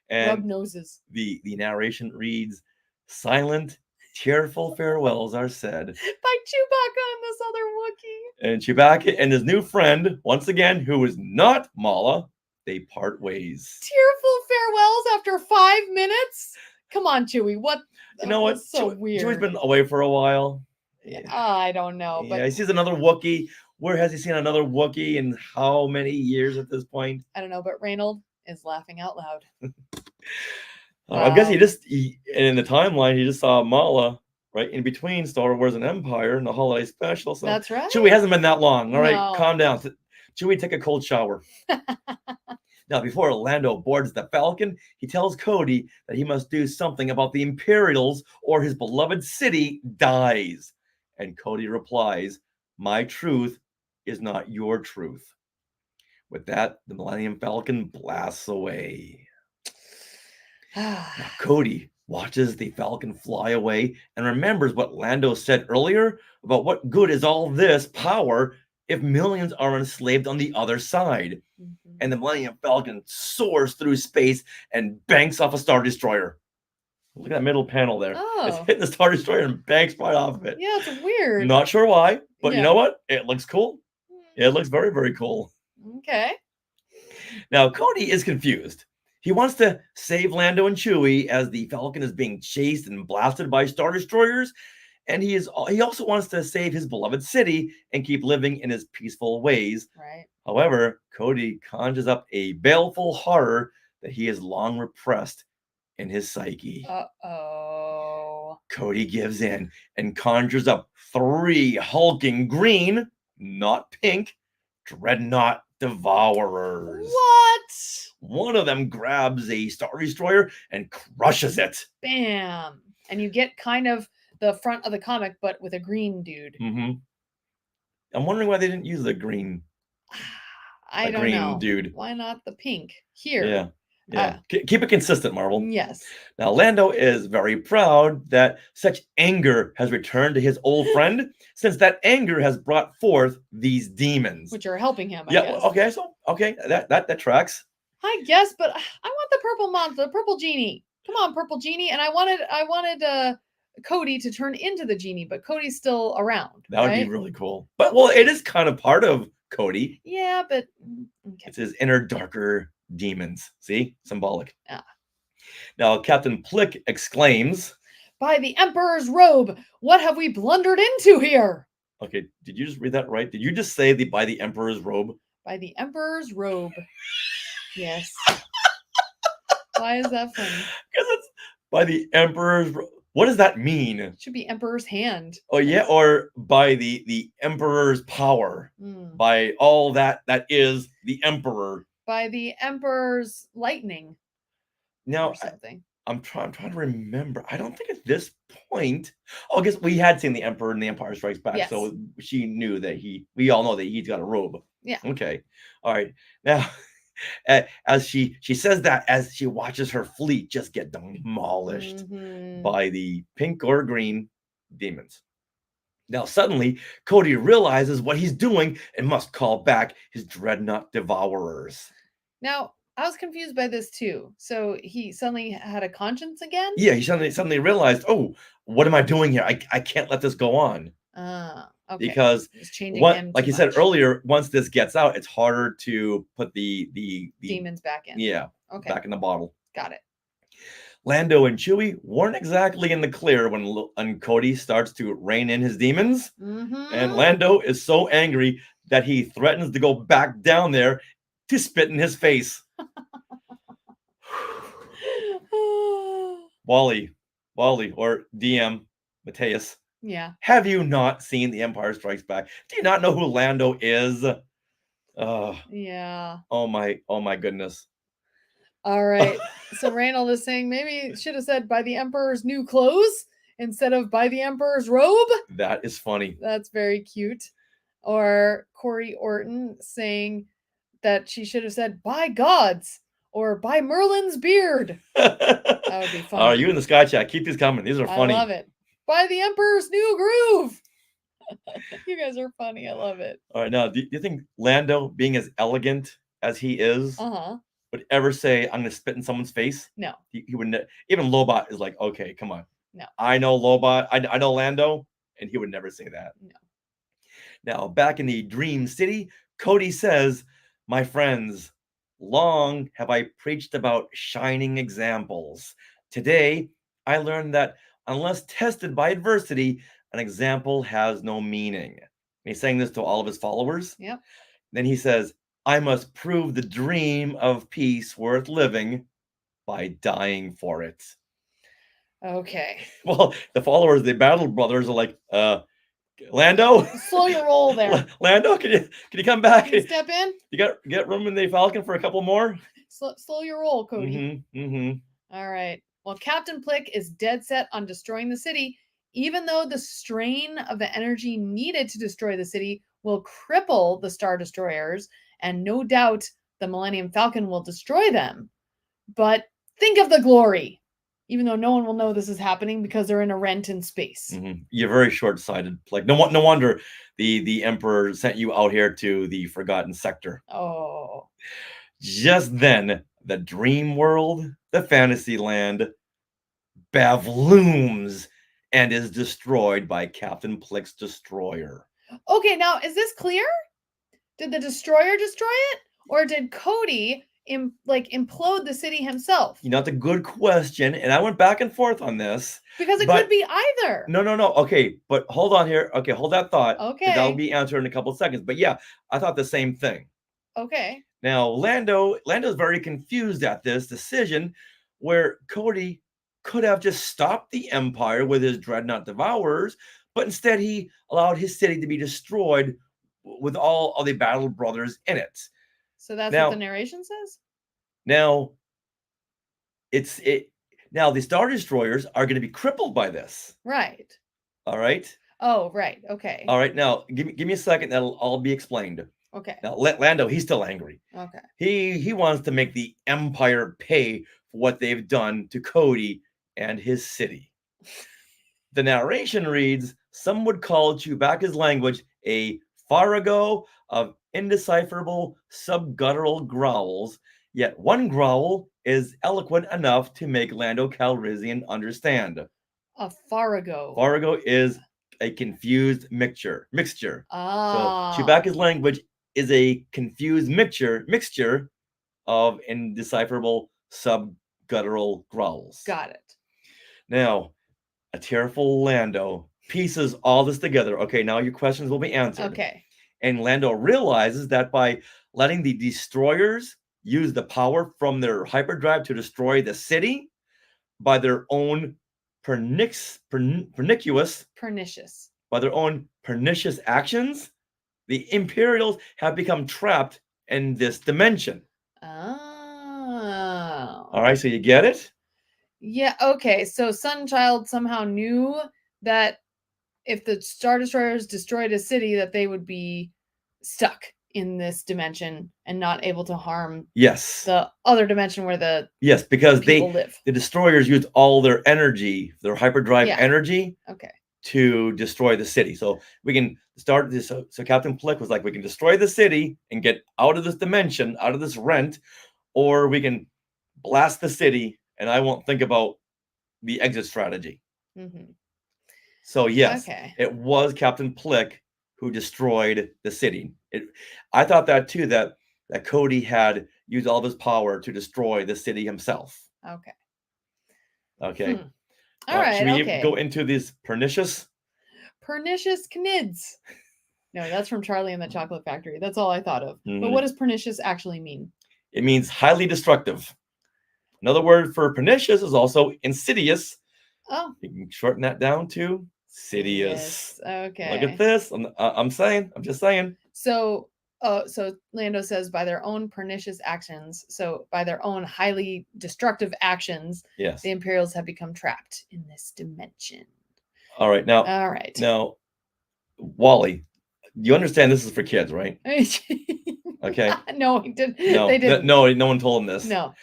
And rub noses. The narration reads, silent, tearful farewells are said. By Chewbacca and this other Wookiee. And Chewbacca and his new friend, once again, who is not Mala, they part ways. Tearful farewells after 5 minutes? Come on, Chewie. What? You know what? So weird. Chewie's been away for a while. Yeah, I don't know. But he sees another Wookiee. Where has he seen another Wookiee in how many years at this point? I don't know, but Reynold is laughing out loud. I guess in the timeline, he just saw Mala right in between Star Wars and Empire and the holiday special. So that's right. Chewie hasn't been that long. All right, calm down. Chewie, take a cold shower. Now, before Lando boards the Falcon, he tells Cody that he must do something about the Imperials or his beloved city dies. And Cody replies, my truth is not your truth. With that, the Millennium Falcon blasts away. Now, Cody watches the Falcon fly away and remembers what Lando said earlier about what good is all this power if millions are enslaved on the other side. And the Millennium Falcon soars through space and banks off a Star Destroyer. Look at that middle panel there. Oh. It's hitting the Star Destroyer and banks right off of it. Yeah, it's weird. Not sure why, but you know what? It looks cool. It looks very, very cool. Okay. Now, Cody is confused. He wants to save Lando and Chewie as the Falcon is being chased and blasted by Star Destroyers. And he also wants to save his beloved city and keep living in his peaceful ways. Right. However, Cody conjures up a baleful horror that he has long repressed in his psyche. Uh-oh. Cody gives in and conjures up 3 hulking green, not pink, Dreadnaught Devourers. What? One of them grabs a Star Destroyer and crushes it. Bam. And you get kind of the front of the comic, but with a green dude. I'm wondering why they didn't use the green. I don't know. Dude. Why not the pink here? Yeah. Keep it consistent, Marvel. Yes. Now, Lando is very proud that such anger has returned to his old friend, since that anger has brought forth these demons. Which are helping him, I guess. Okay, that tracks. I guess, but I want the purple monster, the purple genie. Come on, purple genie. And I wanted Cody to turn into the genie, but Cody's still around. That would right? be really cool. But well, it is kind of part of Cody. Yeah, but okay. It's his inner darker demons. See? Symbolic. Ah. Now, Captain Plick exclaims, "By the Emperor's robe, what have we blundered into here?" Okay, did you just read that right? Did you just say by the Emperor's robe? By the Emperor's robe. Yes. Why is that funny? Because it's by the Emperor's robe. What does that mean? It should be Emperor's hand. Oh yeah, or by the Emperor's power. By all that is the Emperor. By the Emperor's lightning. Now, or something. I'm trying to remember. I don't think at this point. Oh, I guess we had seen the Emperor in The Empire Strikes Back, Yes. so she knew that we all know that he's got a robe. Yeah. Okay. All right. Now, as she says that as she watches her fleet just get demolished by the pink or green demons. Now, suddenly, Cody realizes what he's doing and must call back his Dreadnaught Devourers. Now, I was confused by this too. So he suddenly had a conscience again? Yeah, he suddenly realized, oh, what am I doing here? I can't let this go on. Okay. Because like you said earlier, once this gets out, it's harder to put the demons back in. Yeah. Okay. Back in the bottle. Got it. Lando and Chewie weren't exactly in the clear when Cody starts to rein in his demons. And Lando is so angry that he threatens to go back down there to spit in his face. Wally, or DM Mateus. Yeah. Have you not seen The Empire Strikes Back? Do you not know who Lando is? Yeah. Oh my goodness. All right. So Reynold is saying maybe it should have said by the Emperor's new clothes instead of by the Emperor's robe. That is funny. That's very cute. Or Corey Orton saying that she should have said by gods or by Merlin's beard. That would be fun. Are you in the Sky Chat? Keep these coming. These are funny. I love it. By the Emperor's new groove. You guys are funny. I love it. All right. Now, do you think Lando, being as elegant as he is, would ever say, I'm going to spit in someone's face? No. He wouldn't. Even Lobot is like, okay, come on. No. I know Lobot. I know Lando, and he would never say that. No. Now, back in the Dream City, Cody says, my friends, long have I preached about shining examples. Today, I learned that unless tested by adversity, an example has no meaning. And he's saying this to all of his followers. Yep. Then he says, I must prove the dream of peace worth living by dying for it. Okay. Well, the followers, the Battle Brothers, are like, Lando, slow your roll there. Lando, can you come back? Can you step in? You get room in the Falcon for a couple more? Slow your roll, Cody. All right. Well, Captain Plick is dead set on destroying the city, even though the strain of the energy needed to destroy the city will cripple the Star Destroyers, and no doubt the Millennium Falcon will destroy them. But think of the glory, even though no one will know this is happening because they're in a rent in space. You're very short-sighted. Like no wonder the Emperor sent you out here to the Forgotten Sector. Oh. Just then, the dream world, the fantasy land, bavlooms and is destroyed by Captain Plick's destroyer. Okay, now is this clear? Did the destroyer destroy it, or did Cody implode the city himself? You know, that's a good question, and I went back and forth on this because it could be either. No. Okay, but hold on here. Okay, hold that thought. Okay, that'll be answered in a couple of seconds. But yeah, I thought the same thing. Okay. Now Lando's very confused at this decision, where Cody could have just stopped the Empire with his Dreadnaught Devourers, but instead he allowed his city to be destroyed with all of the Battle Brothers in it. So that's what the narration says? Now, now the Star Destroyers are going to be crippled by this. Right. All right. Oh, right. Okay. All right. Now, give me a second. That'll all be explained. Okay. Now, Lando, he's still angry. Okay. He wants to make the Empire pay for what they've done to Cody and his city. The narration reads, some would call Chewbacca's language a farrago of indecipherable subguttural growls, yet one growl is eloquent enough to make Lando Calrissian understand. A Farago. Farago is a confused mixture. So Ah. Chewbacca's language is a confused mixture of indecipherable sub-guttural growls. Got it. Now, a tearful Lando pieces all this together. Okay, now your questions will be answered. Okay. And Lando realizes that by letting the destroyers use the power from their hyperdrive to destroy the city by their own pernicious actions, the Imperials have become trapped in this dimension. Oh. All right, so you get it? Yeah, okay. So Sunchild somehow knew that if the Star Destroyers destroyed a city, that they would be stuck in this dimension and not able to harm Yes. the other dimension where the because people live. The destroyers used all their energy, their hyperdrive energy, okay, to destroy the city. So we can start this. So Captain Plick was like, we can destroy the city and get out of this dimension, out of this rent, or we can blast the city and I won't think about the exit strategy. Mm-hmm. So yes, it was Captain Plick who destroyed the city. I thought that too, that Cody had used all of his power to destroy the city himself. Okay. Okay. All right. Should we go into these pernicious canids? No, that's from Charlie and the Chocolate Factory. That's all I thought of. Mm-hmm. But what does pernicious actually mean? It means highly destructive. Another word for pernicious is also insidious. Oh. You can shorten that down to Sidious. Okay. Look at this. I'm just saying. So Lando says by their own pernicious actions, so by their own highly destructive actions, yes, the Imperials have become trapped in this dimension. All right. Now, Wally, you understand this is for kids, right? Okay. No, he didn't. No, they didn't. No one told him this. No.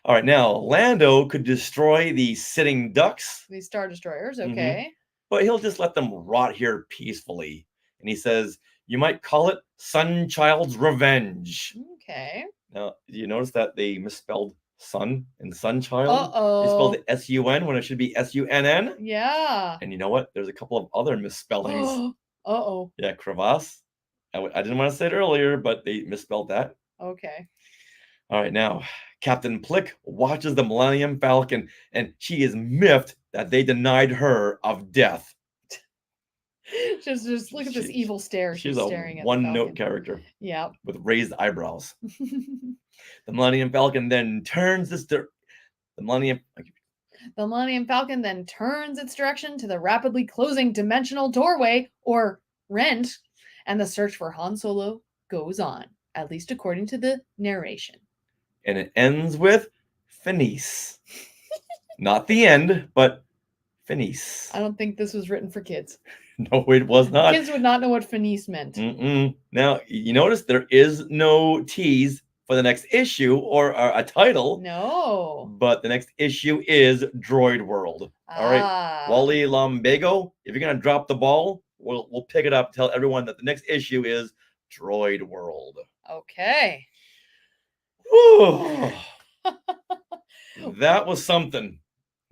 All right. Now, Lando could destroy the sitting ducks. These Star Destroyers, okay. Mm-hmm. But he'll just let them rot here peacefully. And he says, you might call it Sunchild's revenge. Okay. Now, do you notice that they misspelled sun and Sunchild? Uh-oh. They spelled it S-U-N when it should be S-U-N-N. Yeah. And you know what? There's a couple of other misspellings. Uh-oh. Yeah, crevasse. I didn't want to say it earlier, but they misspelled that. Okay. All right, now, Captain Plick watches the Millennium Falcon, and she is miffed that they denied her of death. just look at this evil stare. She's staring at one-note character. Yeah. With raised eyebrows. The Millennium Falcon then turns the Millennium Falcon then turns its direction to the rapidly closing dimensional doorway, or rent, and the search for Han Solo goes on, at least according to the narration. And it ends with Finis. Not the end, but Finis. I don't think this was written for kids. No, it was not. Kids would not know what Finis meant. Mm-mm. Now, you notice there is no tease for the next issue or a title. No. But the next issue is Droid World. All right. Wally Lumbago, if you're going to drop the ball, we'll pick it up. Tell everyone that the next issue is Droid World. Okay. That was something.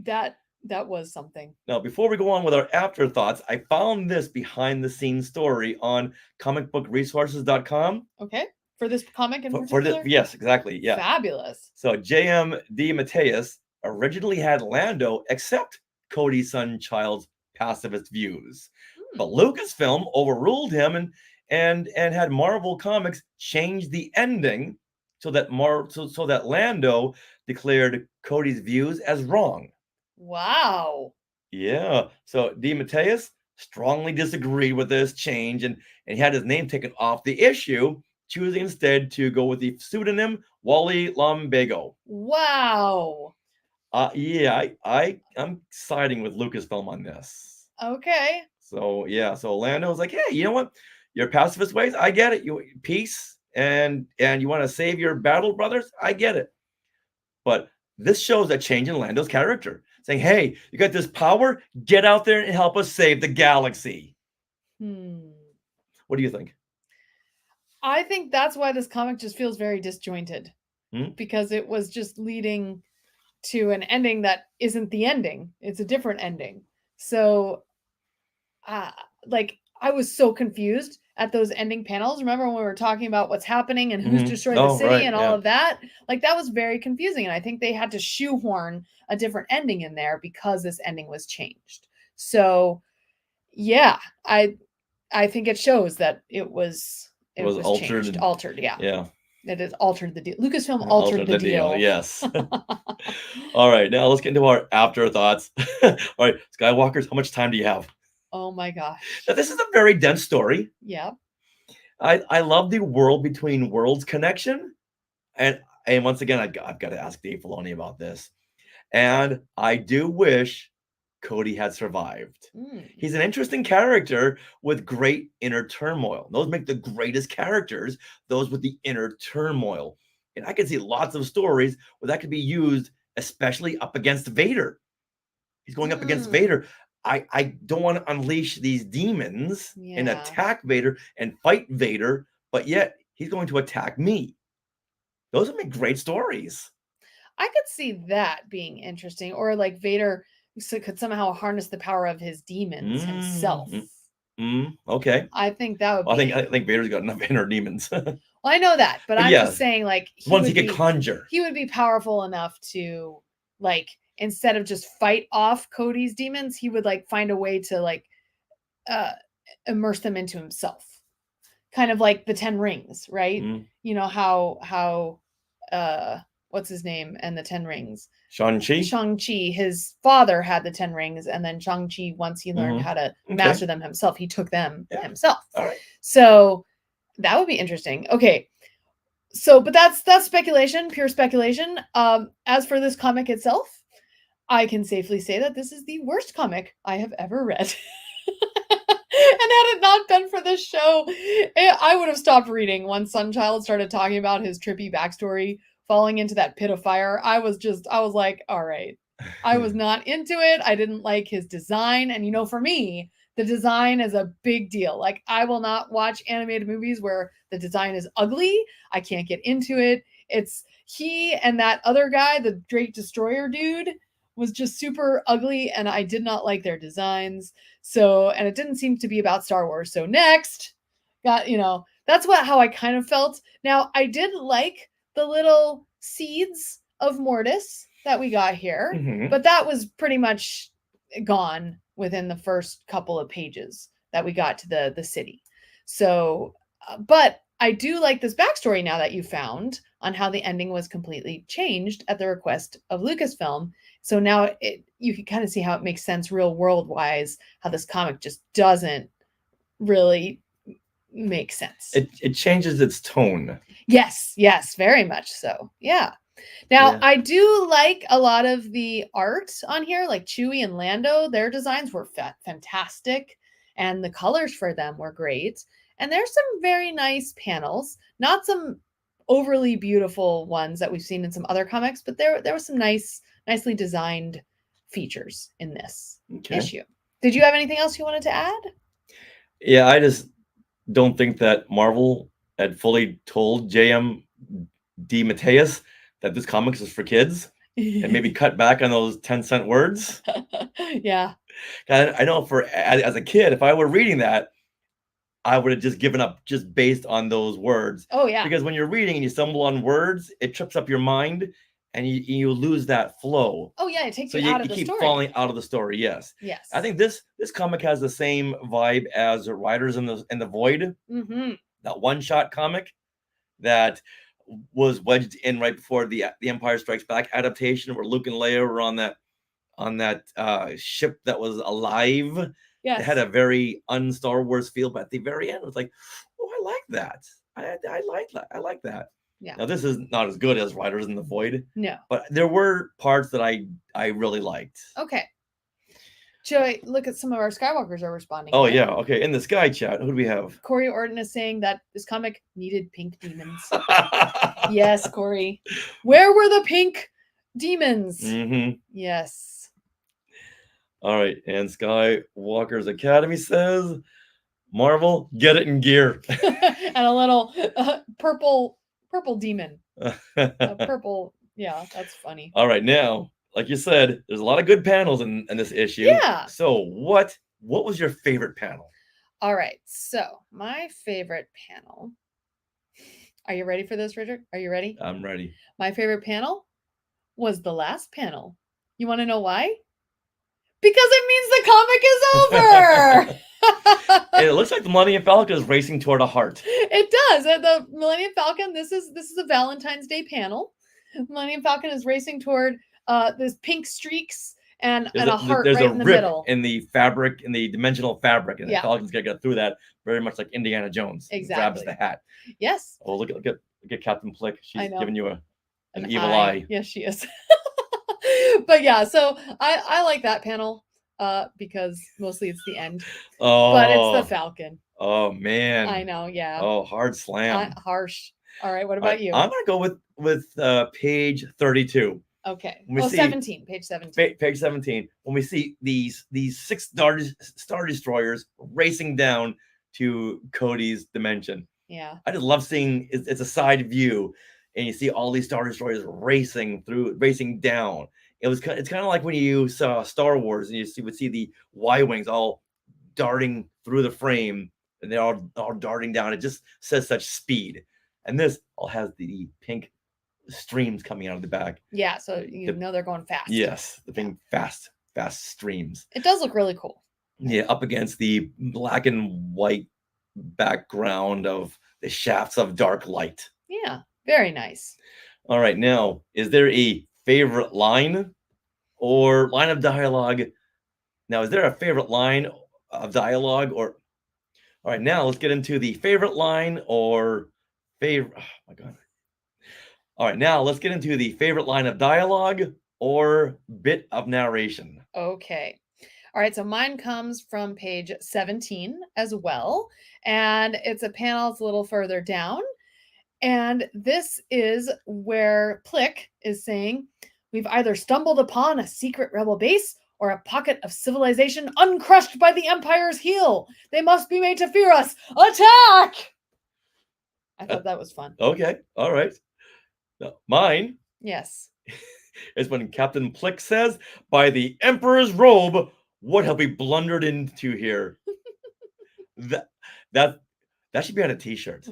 That was something. Now, before we go on with our afterthoughts, I found this behind-the-scenes story on comicbookresources.com. Okay. For this comic in particular? Yes, exactly. Yeah. Fabulous. So J.M. DeMatteis originally had Lando accept Cody Sunchild's pacifist views. But Lucasfilm overruled him and had Marvel Comics change the ending so that Lando declared Cody's views as wrong. Wow. Yeah. So DeMatteis strongly disagreed with this change and he had his name taken off the issue, choosing instead to go with the pseudonym Wally Lumbago. Wow. Yeah, I'm siding with Lucasfilm on this. Okay. So yeah, so Lando's like, hey, you know what? Your pacifist ways, I get it. You peace and you want to save your battle brothers, I get it. But this shows a change in Lando's character, saying, hey, you got this power, get out there and help us save the galaxy. What do you think? I think that's why this comic just feels very disjointed. Because it was just leading to an ending that isn't the ending. It's a different ending. So, like, I was so confused at those ending panels. Remember when we were talking about what's happening and who's destroyed the city and all of that? Like, that was very confusing. And I think they had to shoehorn a different ending in there because this ending was changed. So, yeah, I think it shows that it was altered. Yeah. It has altered the deal. Lucasfilm altered the deal. Yes. All right, now let's get into our afterthoughts. All right, Skywalkers, how much time do you have? Oh my gosh. Now, this is a very dense story. Yeah. I love the world between worlds connection. And once again, I've got to ask Dave Filoni about this. And I do wish Cody had survived. He's an interesting character with great inner turmoil. Those make the greatest characters, those with the inner turmoil. And I can see lots of stories where that could be used, especially up against Vader. He's going up against Vader. I don't want to unleash these demons and attack Vader and fight Vader, but yet he's going to attack me. Those would make great stories. I could see that being interesting, or like Vader could somehow harness the power of his demons himself. Okay. I think that would be... I think Vader's got enough inner demons. Well, I know that, but I'm just saying, like, once he could conjure. He would be powerful enough to, like, instead of just fight off Cody's demons, he would, like, find a way to, like, immerse them into himself. Kind of like the 10 Rings, right? You know how what's his name and the 10 Rings? Shang-Chi, his father had the 10 Rings, and then Shang-Chi, once he learned how to master them himself, he took them himself. All right. So that would be interesting. Okay. So, but that's speculation, pure speculation. As for this comic itself, I can safely say that this is the worst comic I have ever read. And had it not been for this show, I would have stopped reading once Sunchild started talking about his trippy backstory, falling into that pit of fire. I was like, all right. I was not into it. I didn't like his design. And, you know, for me, the design is a big deal. Like, I will not watch animated movies where the design is ugly. I can't get into it. It's he and that other guy, the Great Destroyer dude, was just super ugly, and I did not like their designs. So, and it didn't seem to be about Star Wars. So next, that's how I kind of felt. Now, I did like the little seeds of Mortis that we got here, but that was pretty much gone within the first couple of pages that we got to the city. So, but I do like this backstory now that you found on how the ending was completely changed at the request of Lucasfilm. So now you can kind of see how it makes sense real world wise, how this comic just doesn't really make sense. It changes its tone. Yes, very much so. Yeah. Now, I do like a lot of the art on here, like Chewie and Lando. Their designs were fantastic, and the colors for them were great. And there's some very nice panels, not some overly beautiful ones that we've seen in some other comics, but there was some nicely designed features in this issue. Did you have anything else you wanted to add? Yeah, I just don't think that Marvel had fully told J.M. DeMatteis that this comics is for kids and maybe cut back on those 10-cent words. Yeah. I know as a kid, if I were reading that, I would have just given up just based on those words. Oh, yeah. Because when you're reading and you stumble on words, it trips up your mind and you lose that flow. Oh, yeah. It takes you out of the story. So you keep falling out of the story. Yes. Yes. I think this comic has the same vibe as Riders in the Void. That one-shot comic that was wedged in right before the Empire Strikes Back adaptation, where Luke and Leia were on that ship that was alive. Yes. It had a very un-Star Wars feel, but at the very end, it was like, oh, I like that. I like that. I like that. Yeah. Now, this is not as good as Riders in the Void. No. But there were parts that I really liked. Okay. Shall I look at some of our Skywalkers are responding? Oh, yeah. Okay. In the Sky Chat, who do we have? Corey Orton is saying that this comic needed pink demons. Yes, Corey. Where were the pink demons? Yes. All right. And Skywalker's Academy says, Marvel, get it in gear. And a little purple demon. Purple. Yeah, that's funny. All right. Now, like you said, there's a lot of good panels in this issue. Yeah. So what was your favorite panel? All right. So my favorite panel. Are you ready for this, Richard? Are you ready? I'm ready. My favorite panel was the last panel. You want to know why? Because it means the comic is over. It looks like the Millennium Falcon is racing toward a heart. It does. The Millennium Falcon. This is a Valentine's Day panel. Millennium Falcon is racing toward this pink streaks and a heart there's right a in the rip middle. in the fabric, in the dimensional fabric, and Yeah. the Falcon's gonna go through that, very much like Indiana Jones. Exactly. Grabs the hat. Yes. Oh, look at Captain Plick. I She's know. giving you an evil eye. Yes, she is. But yeah, so I like that panel because mostly it's the end. Oh, But it's the Falcon. Oh man. I know, yeah. Oh, hard slam. Harsh. All right, what about you? I'm gonna go with page 32. Okay. We see 17. Page 17. Page 17. When we see these 6 Star Destroyers racing down to Cody's dimension. Yeah. I just love seeing it's a side view, and you see all these Star Destroyers racing down. It's kind of like when you saw Star Wars and you would see the Y-wings all darting through the frame, and they're all darting down. It just says such speed. And this all has the pink streams coming out of the back. Yeah, so know they're going fast. Yes, the pink fast streams. It does look really cool. Yeah, up against the black and white background of the shafts of dark light. Yeah, very nice. All right, now, is there a favorite line or line of dialogue? Now, is there a favorite line of dialogue or... All right, now let's get into the favorite line or favorite... Oh, my God. All right, now let's get into the favorite line of dialogue or bit of narration. Okay. All right, so mine comes from page 17 as well. And it's a panel, it's a little further down. And this is where Plick is saying, we've either stumbled upon a secret rebel base or a pocket of civilization uncrushed by the Empire's heel. They must be made to fear us. Attack! I thought that was fun. Okay, all right. Now, mine Yes. is when Captain Plick says, by the Emperor's robe, what have we blundered into here? that should be on a t-shirt.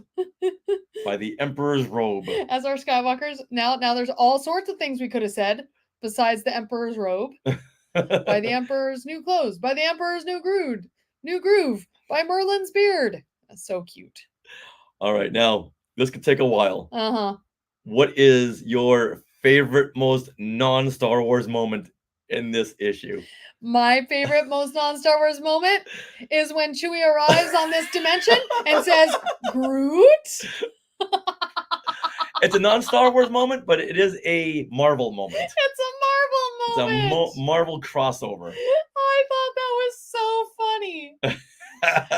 By the Emperor's robe. As our Skywalkers, now there's all sorts of things we could have said besides the Emperor's robe. By the Emperor's new clothes. By the Emperor's new groove. By Merlin's beard. That's so cute. All right, now this could take a while. Uh-huh. What is your favorite, most non-Star Wars moment in this issue? My favorite, most non-Star Wars moment is when Chewie arrives on this dimension and says, Groot? It's a non-Star Wars moment, but it is a Marvel moment. It's a Marvel moment. It's a Marvel crossover. I thought that was so funny.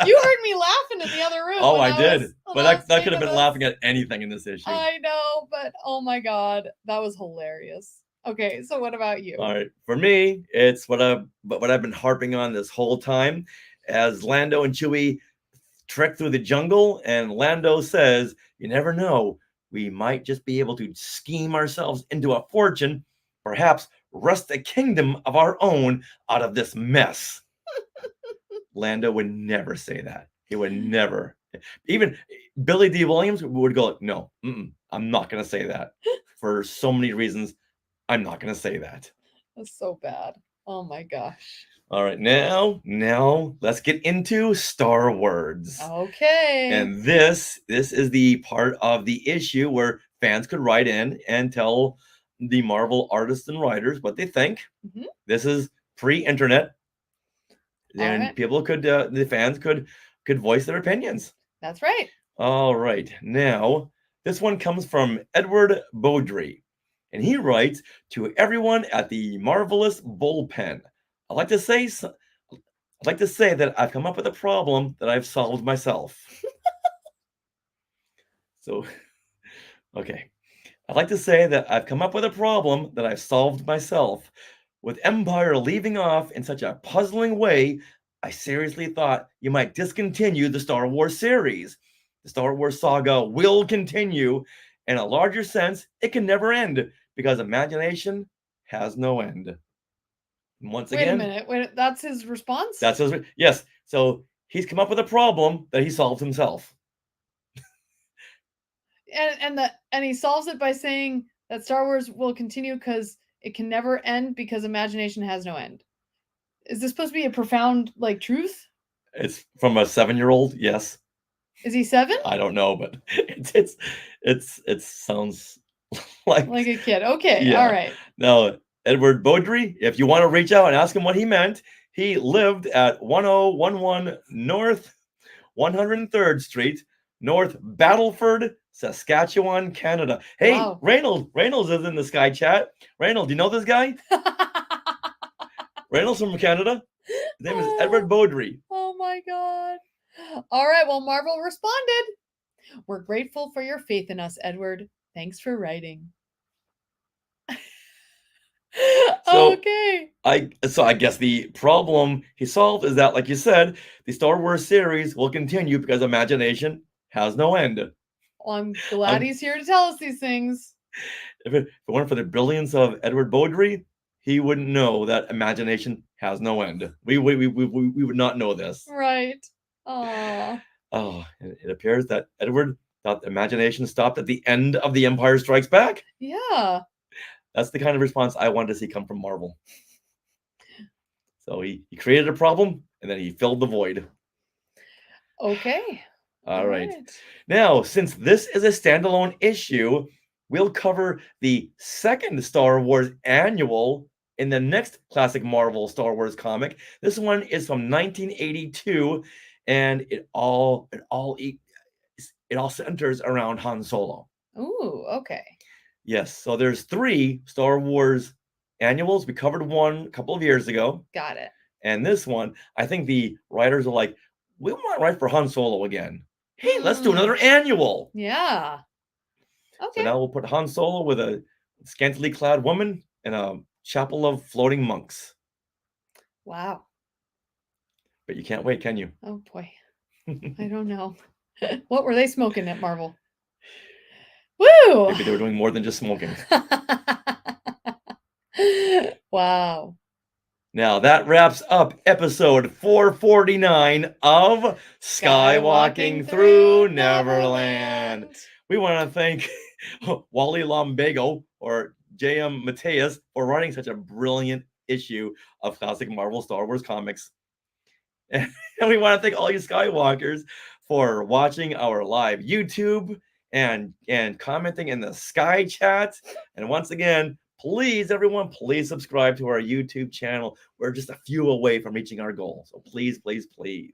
You heard me laughing in the other room. Oh, I did. But that could have been this. laughing at anything in this issue. I know, but oh my God, that was hilarious. Okay, so what about you? All right, for me, it's what I've been harping on this whole time, as Lando and Chewie trek through the jungle, and Lando says, "You never know, we might just be able to scheme ourselves into a fortune, perhaps wrest a kingdom of our own out of this mess." Lando would never say that. He would never. Even Billy D. Williams would go, "No, I'm not going to say that for so many reasons. I'm not going to say that." That's so bad. Oh my gosh. All right, now let's get into Star Words. Okay. And this is the part of the issue where fans could write in and tell the Marvel artists and writers what they think. Mm-hmm. This is pre-internet, and right. people could, the fans could voice their opinions. That's right. All right, now this one comes from Edward Beaudry, and he writes, "To everyone at the Marvelous Bullpen, I'd like to say that I've come up with a problem that I've solved myself." So, okay. "I'd like to say that I've come up with a problem that I've solved myself. With Empire leaving off in such a puzzling way, I seriously thought you might discontinue the Star Wars series. The Star Wars saga will continue. In a larger sense, it can never end because imagination has no end. And once Wait again, a minute. Wait, that's his response? that's his. Yes. So he's come up with a problem that he solved himself. And he solves it by saying that Star Wars will continue because it can never end because imagination has no end. Is this supposed to be a profound like truth? It's from a 7-year-old. Yes. Is he 7? I don't know, but it sounds like a kid. Okay, yeah. all right. Now, Edward Beaudry, if you want to reach out and ask him what he meant, he lived at 1011 North 103rd Street, North Battleford, Saskatchewan, Canada. Hey, Wow. Reynolds is in the Sky Chat. Reynolds, do you know this guy? Reynolds from Canada. His name is Edward Beaudry. Oh my God. All right. Well, Marvel responded. We're grateful for your faith in us, Edward. Thanks for writing. Okay. I guess the problem he solved is that, like you said, the Star Wars series will continue because imagination has no end. Well, I'm glad he's here to tell us these things. If it weren't for the brilliance of Edward Beaudry, he wouldn't know that imagination has no end. We would not know this. Right. Aww. Oh, it appears that Edward thought imagination stopped at the end of The Empire Strikes Back. Yeah. That's the kind of response I wanted to see come from Marvel. So he created a problem and then he filled the void. Okay. All right. Now, since this is a standalone issue, we'll cover the second Star Wars annual in the next classic Marvel Star Wars comic. This one is from 1982, and it all centers around Han Solo. Ooh, okay. Yes, so there's 3 Star Wars annuals. We covered one a couple of years ago. Got it. And this one, I think the writers are like, we want to write for Han Solo again. Hey, let's do another annual. Yeah. Okay. So now we'll put Han Solo with a scantily clad woman and a chapel of floating monks. Wow. But you can't wait, can you? Oh boy. I don't know. What were they smoking at Marvel? Woo! Maybe they were doing more than just smoking. Wow. Now that wraps up episode 449 of Skywalking Through Neverland. We want to thank Wally Lombago or J.M. Mateus for writing such a brilliant issue of classic Marvel Star Wars comics. And we want to thank all you Skywalkers for watching our live YouTube and commenting in the Sky Chat. And once again, please, everyone, please subscribe to our YouTube channel. We're just a few away from reaching our goal. So please, please, please.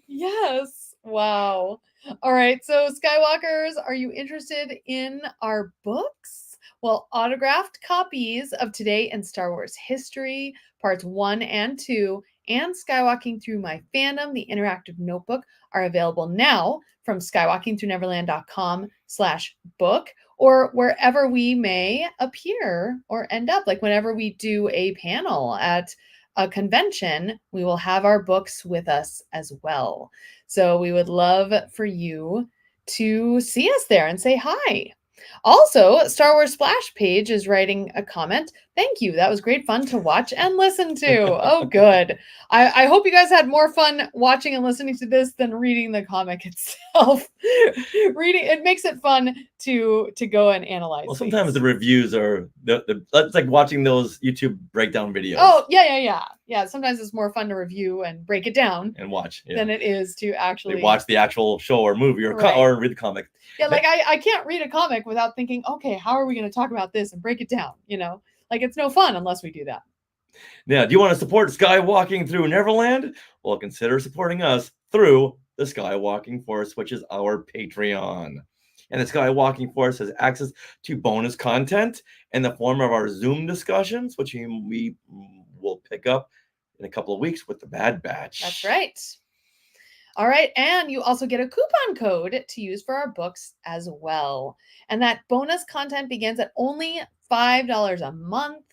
Yes. Wow. All right. So, Skywalkers, are you interested in our books? Well, autographed copies of Today in Star Wars History, parts 1 and 2, and Skywalking Through My Fandom, the interactive notebook, are available now from skywalkingthroughneverland.com/book, or wherever we may appear or end up. Like whenever we do a panel at a convention, we will have our books with us as well. So we would love for you to see us there and say hi. Also, Star Wars Splash Page is writing a comment. Thank you. That was great fun to watch and listen to. Oh, good. I hope you guys had more fun watching and listening to this than reading the comic itself. Reading, it makes it fun to go and analyze. Well, sometimes the reviews are it's like watching those YouTube breakdown videos. Oh, yeah. Sometimes it's more fun to review and break it down and watch than it is to actually watch the actual show or movie or read the comic. Yeah, like I can't read a comic without thinking, okay, how are we going to talk about this and break it down? You know, like it's no fun unless we do that. Now, do you want to support Skywalking Through Neverland? Well, consider supporting us through the Skywalking Force, which is our Patreon. And the Skywalking Force has access to bonus content in the form of our Zoom discussions, which we will pick up in a couple of weeks with the Bad Batch. That's right. All right. And you also get a coupon code to use for our books as well. And that bonus content begins at only $5 a month.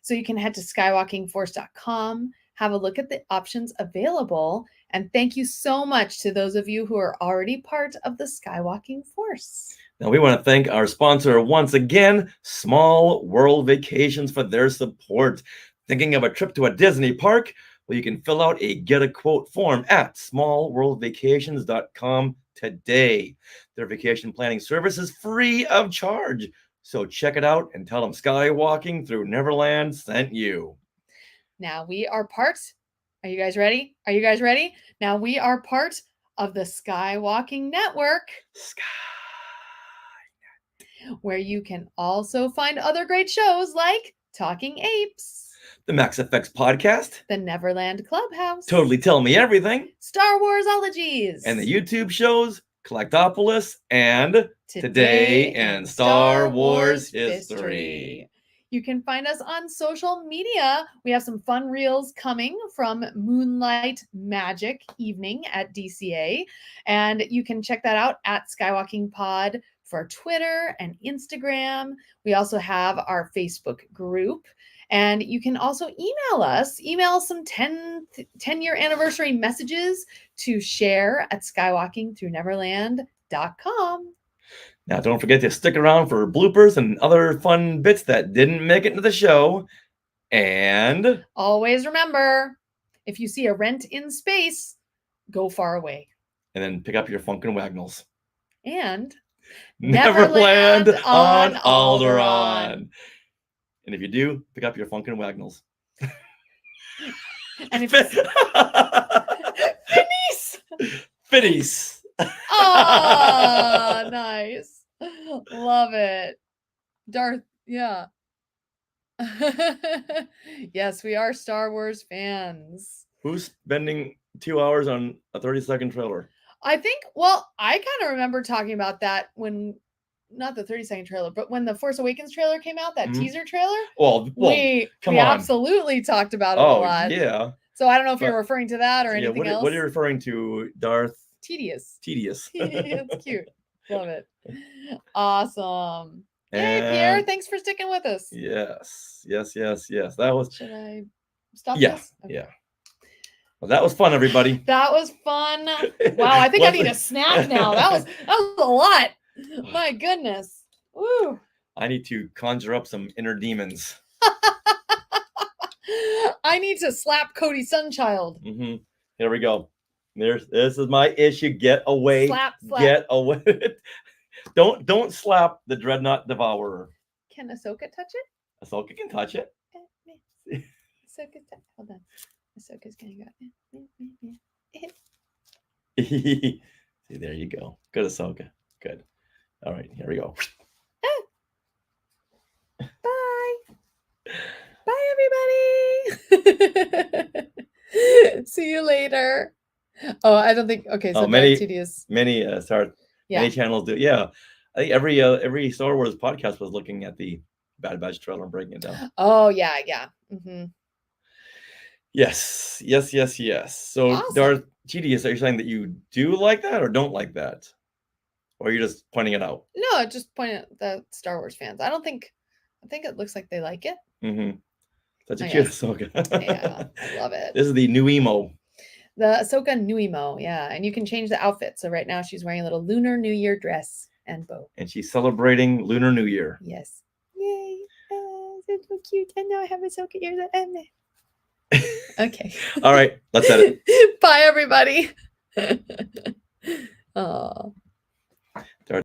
So you can head to skywalkingforce.com, have a look at the options available, And thank you so much to those of you who are already part of the Skywalking Force. Now, we want to thank our sponsor once again, Small World Vacations, for their support. Thinking of a trip to a Disney park? Well, you can fill out a Get a Quote form at smallworldvacations.com today. Their vacation planning service is free of charge. So check it out and tell them Skywalking Through Neverland sent you. Now we are part. Are you guys ready? Are you guys ready? Now we are part of the Skywalking Network, where you can also find other great shows like Talking Apes, the Max Effects Podcast, the Neverland Clubhouse, Totally Tell Me Everything, Star Warsologies, and the YouTube shows Collectopolis and Today in Star Wars History. You can find us on social media. We have some fun reels coming from Moonlight Magic Evening at DCA. And you can check that out at Skywalking Pod for Twitter and Instagram. We also have our Facebook group. And you can also email us some 10-year anniversary messages to share at skywalkingthroughneverland.com. Now, don't forget to stick around for bloopers and other fun bits that didn't make it into the show. And always remember, if you see a rent in space, go far away. And then pick up your Funkin' Wagnalls. And Neverland on Alderaan. And if you do, pick up your Funkin' Wagnalls. And if Finnies! Oh, nice. Love it. Darth, yeah. Yes, we are Star Wars fans. Who's spending 2 hours on a 30-second trailer? I think, well, I kind of remember talking about that when, not the 30-second trailer, but when the Force Awakens trailer came out, that teaser trailer. Well, we absolutely talked about it a lot. Yeah. So I don't know if you're referring to that or anything else. What are you referring to, Darth? Tedious. It's cute. Love it. Awesome. Hey, Pierre, thanks for sticking with us. Yes. That was. Should I stop this? Okay. Yeah. Well, that was fun, everybody. That was fun. Wow, I think I need a snack now. That was a lot. My goodness. Woo. I need to conjure up some inner demons. I need to slap Cody Sunchild. Here we go. This is my issue. Get away. Slap. Get away. Don't slap the Dreadnaught Devourer. Can Ahsoka touch it? Ahsoka can touch it. Hold on. Ahsoka's gonna go. See, there you go. Good, Ahsoka. Good. All right, here we go. Bye. Bye, everybody. See you later. Oh, I don't think. Okay, so many tedious. Many channels do. Yeah, I think every Star Wars podcast was looking at the Bad Batch trailer and breaking it down. Oh yeah. Yes. So, awesome. Darth Tedious, are you saying that you do like that or don't like that, or are you just pointing it out? No, just pointing at the Star Wars fans. I think it looks like they like it. Such a cute Ahsoka. Yeah, I love it. This is the new emo. The Ahsoka new emo, yeah. And you can change the outfit. So right now she's wearing a little Lunar New Year dress and bow. And she's celebrating Lunar New Year. Yes. Yay. That's so cute. And now I have Ahsoka ears. Okay. All right. Let's edit. Bye, everybody. Oh.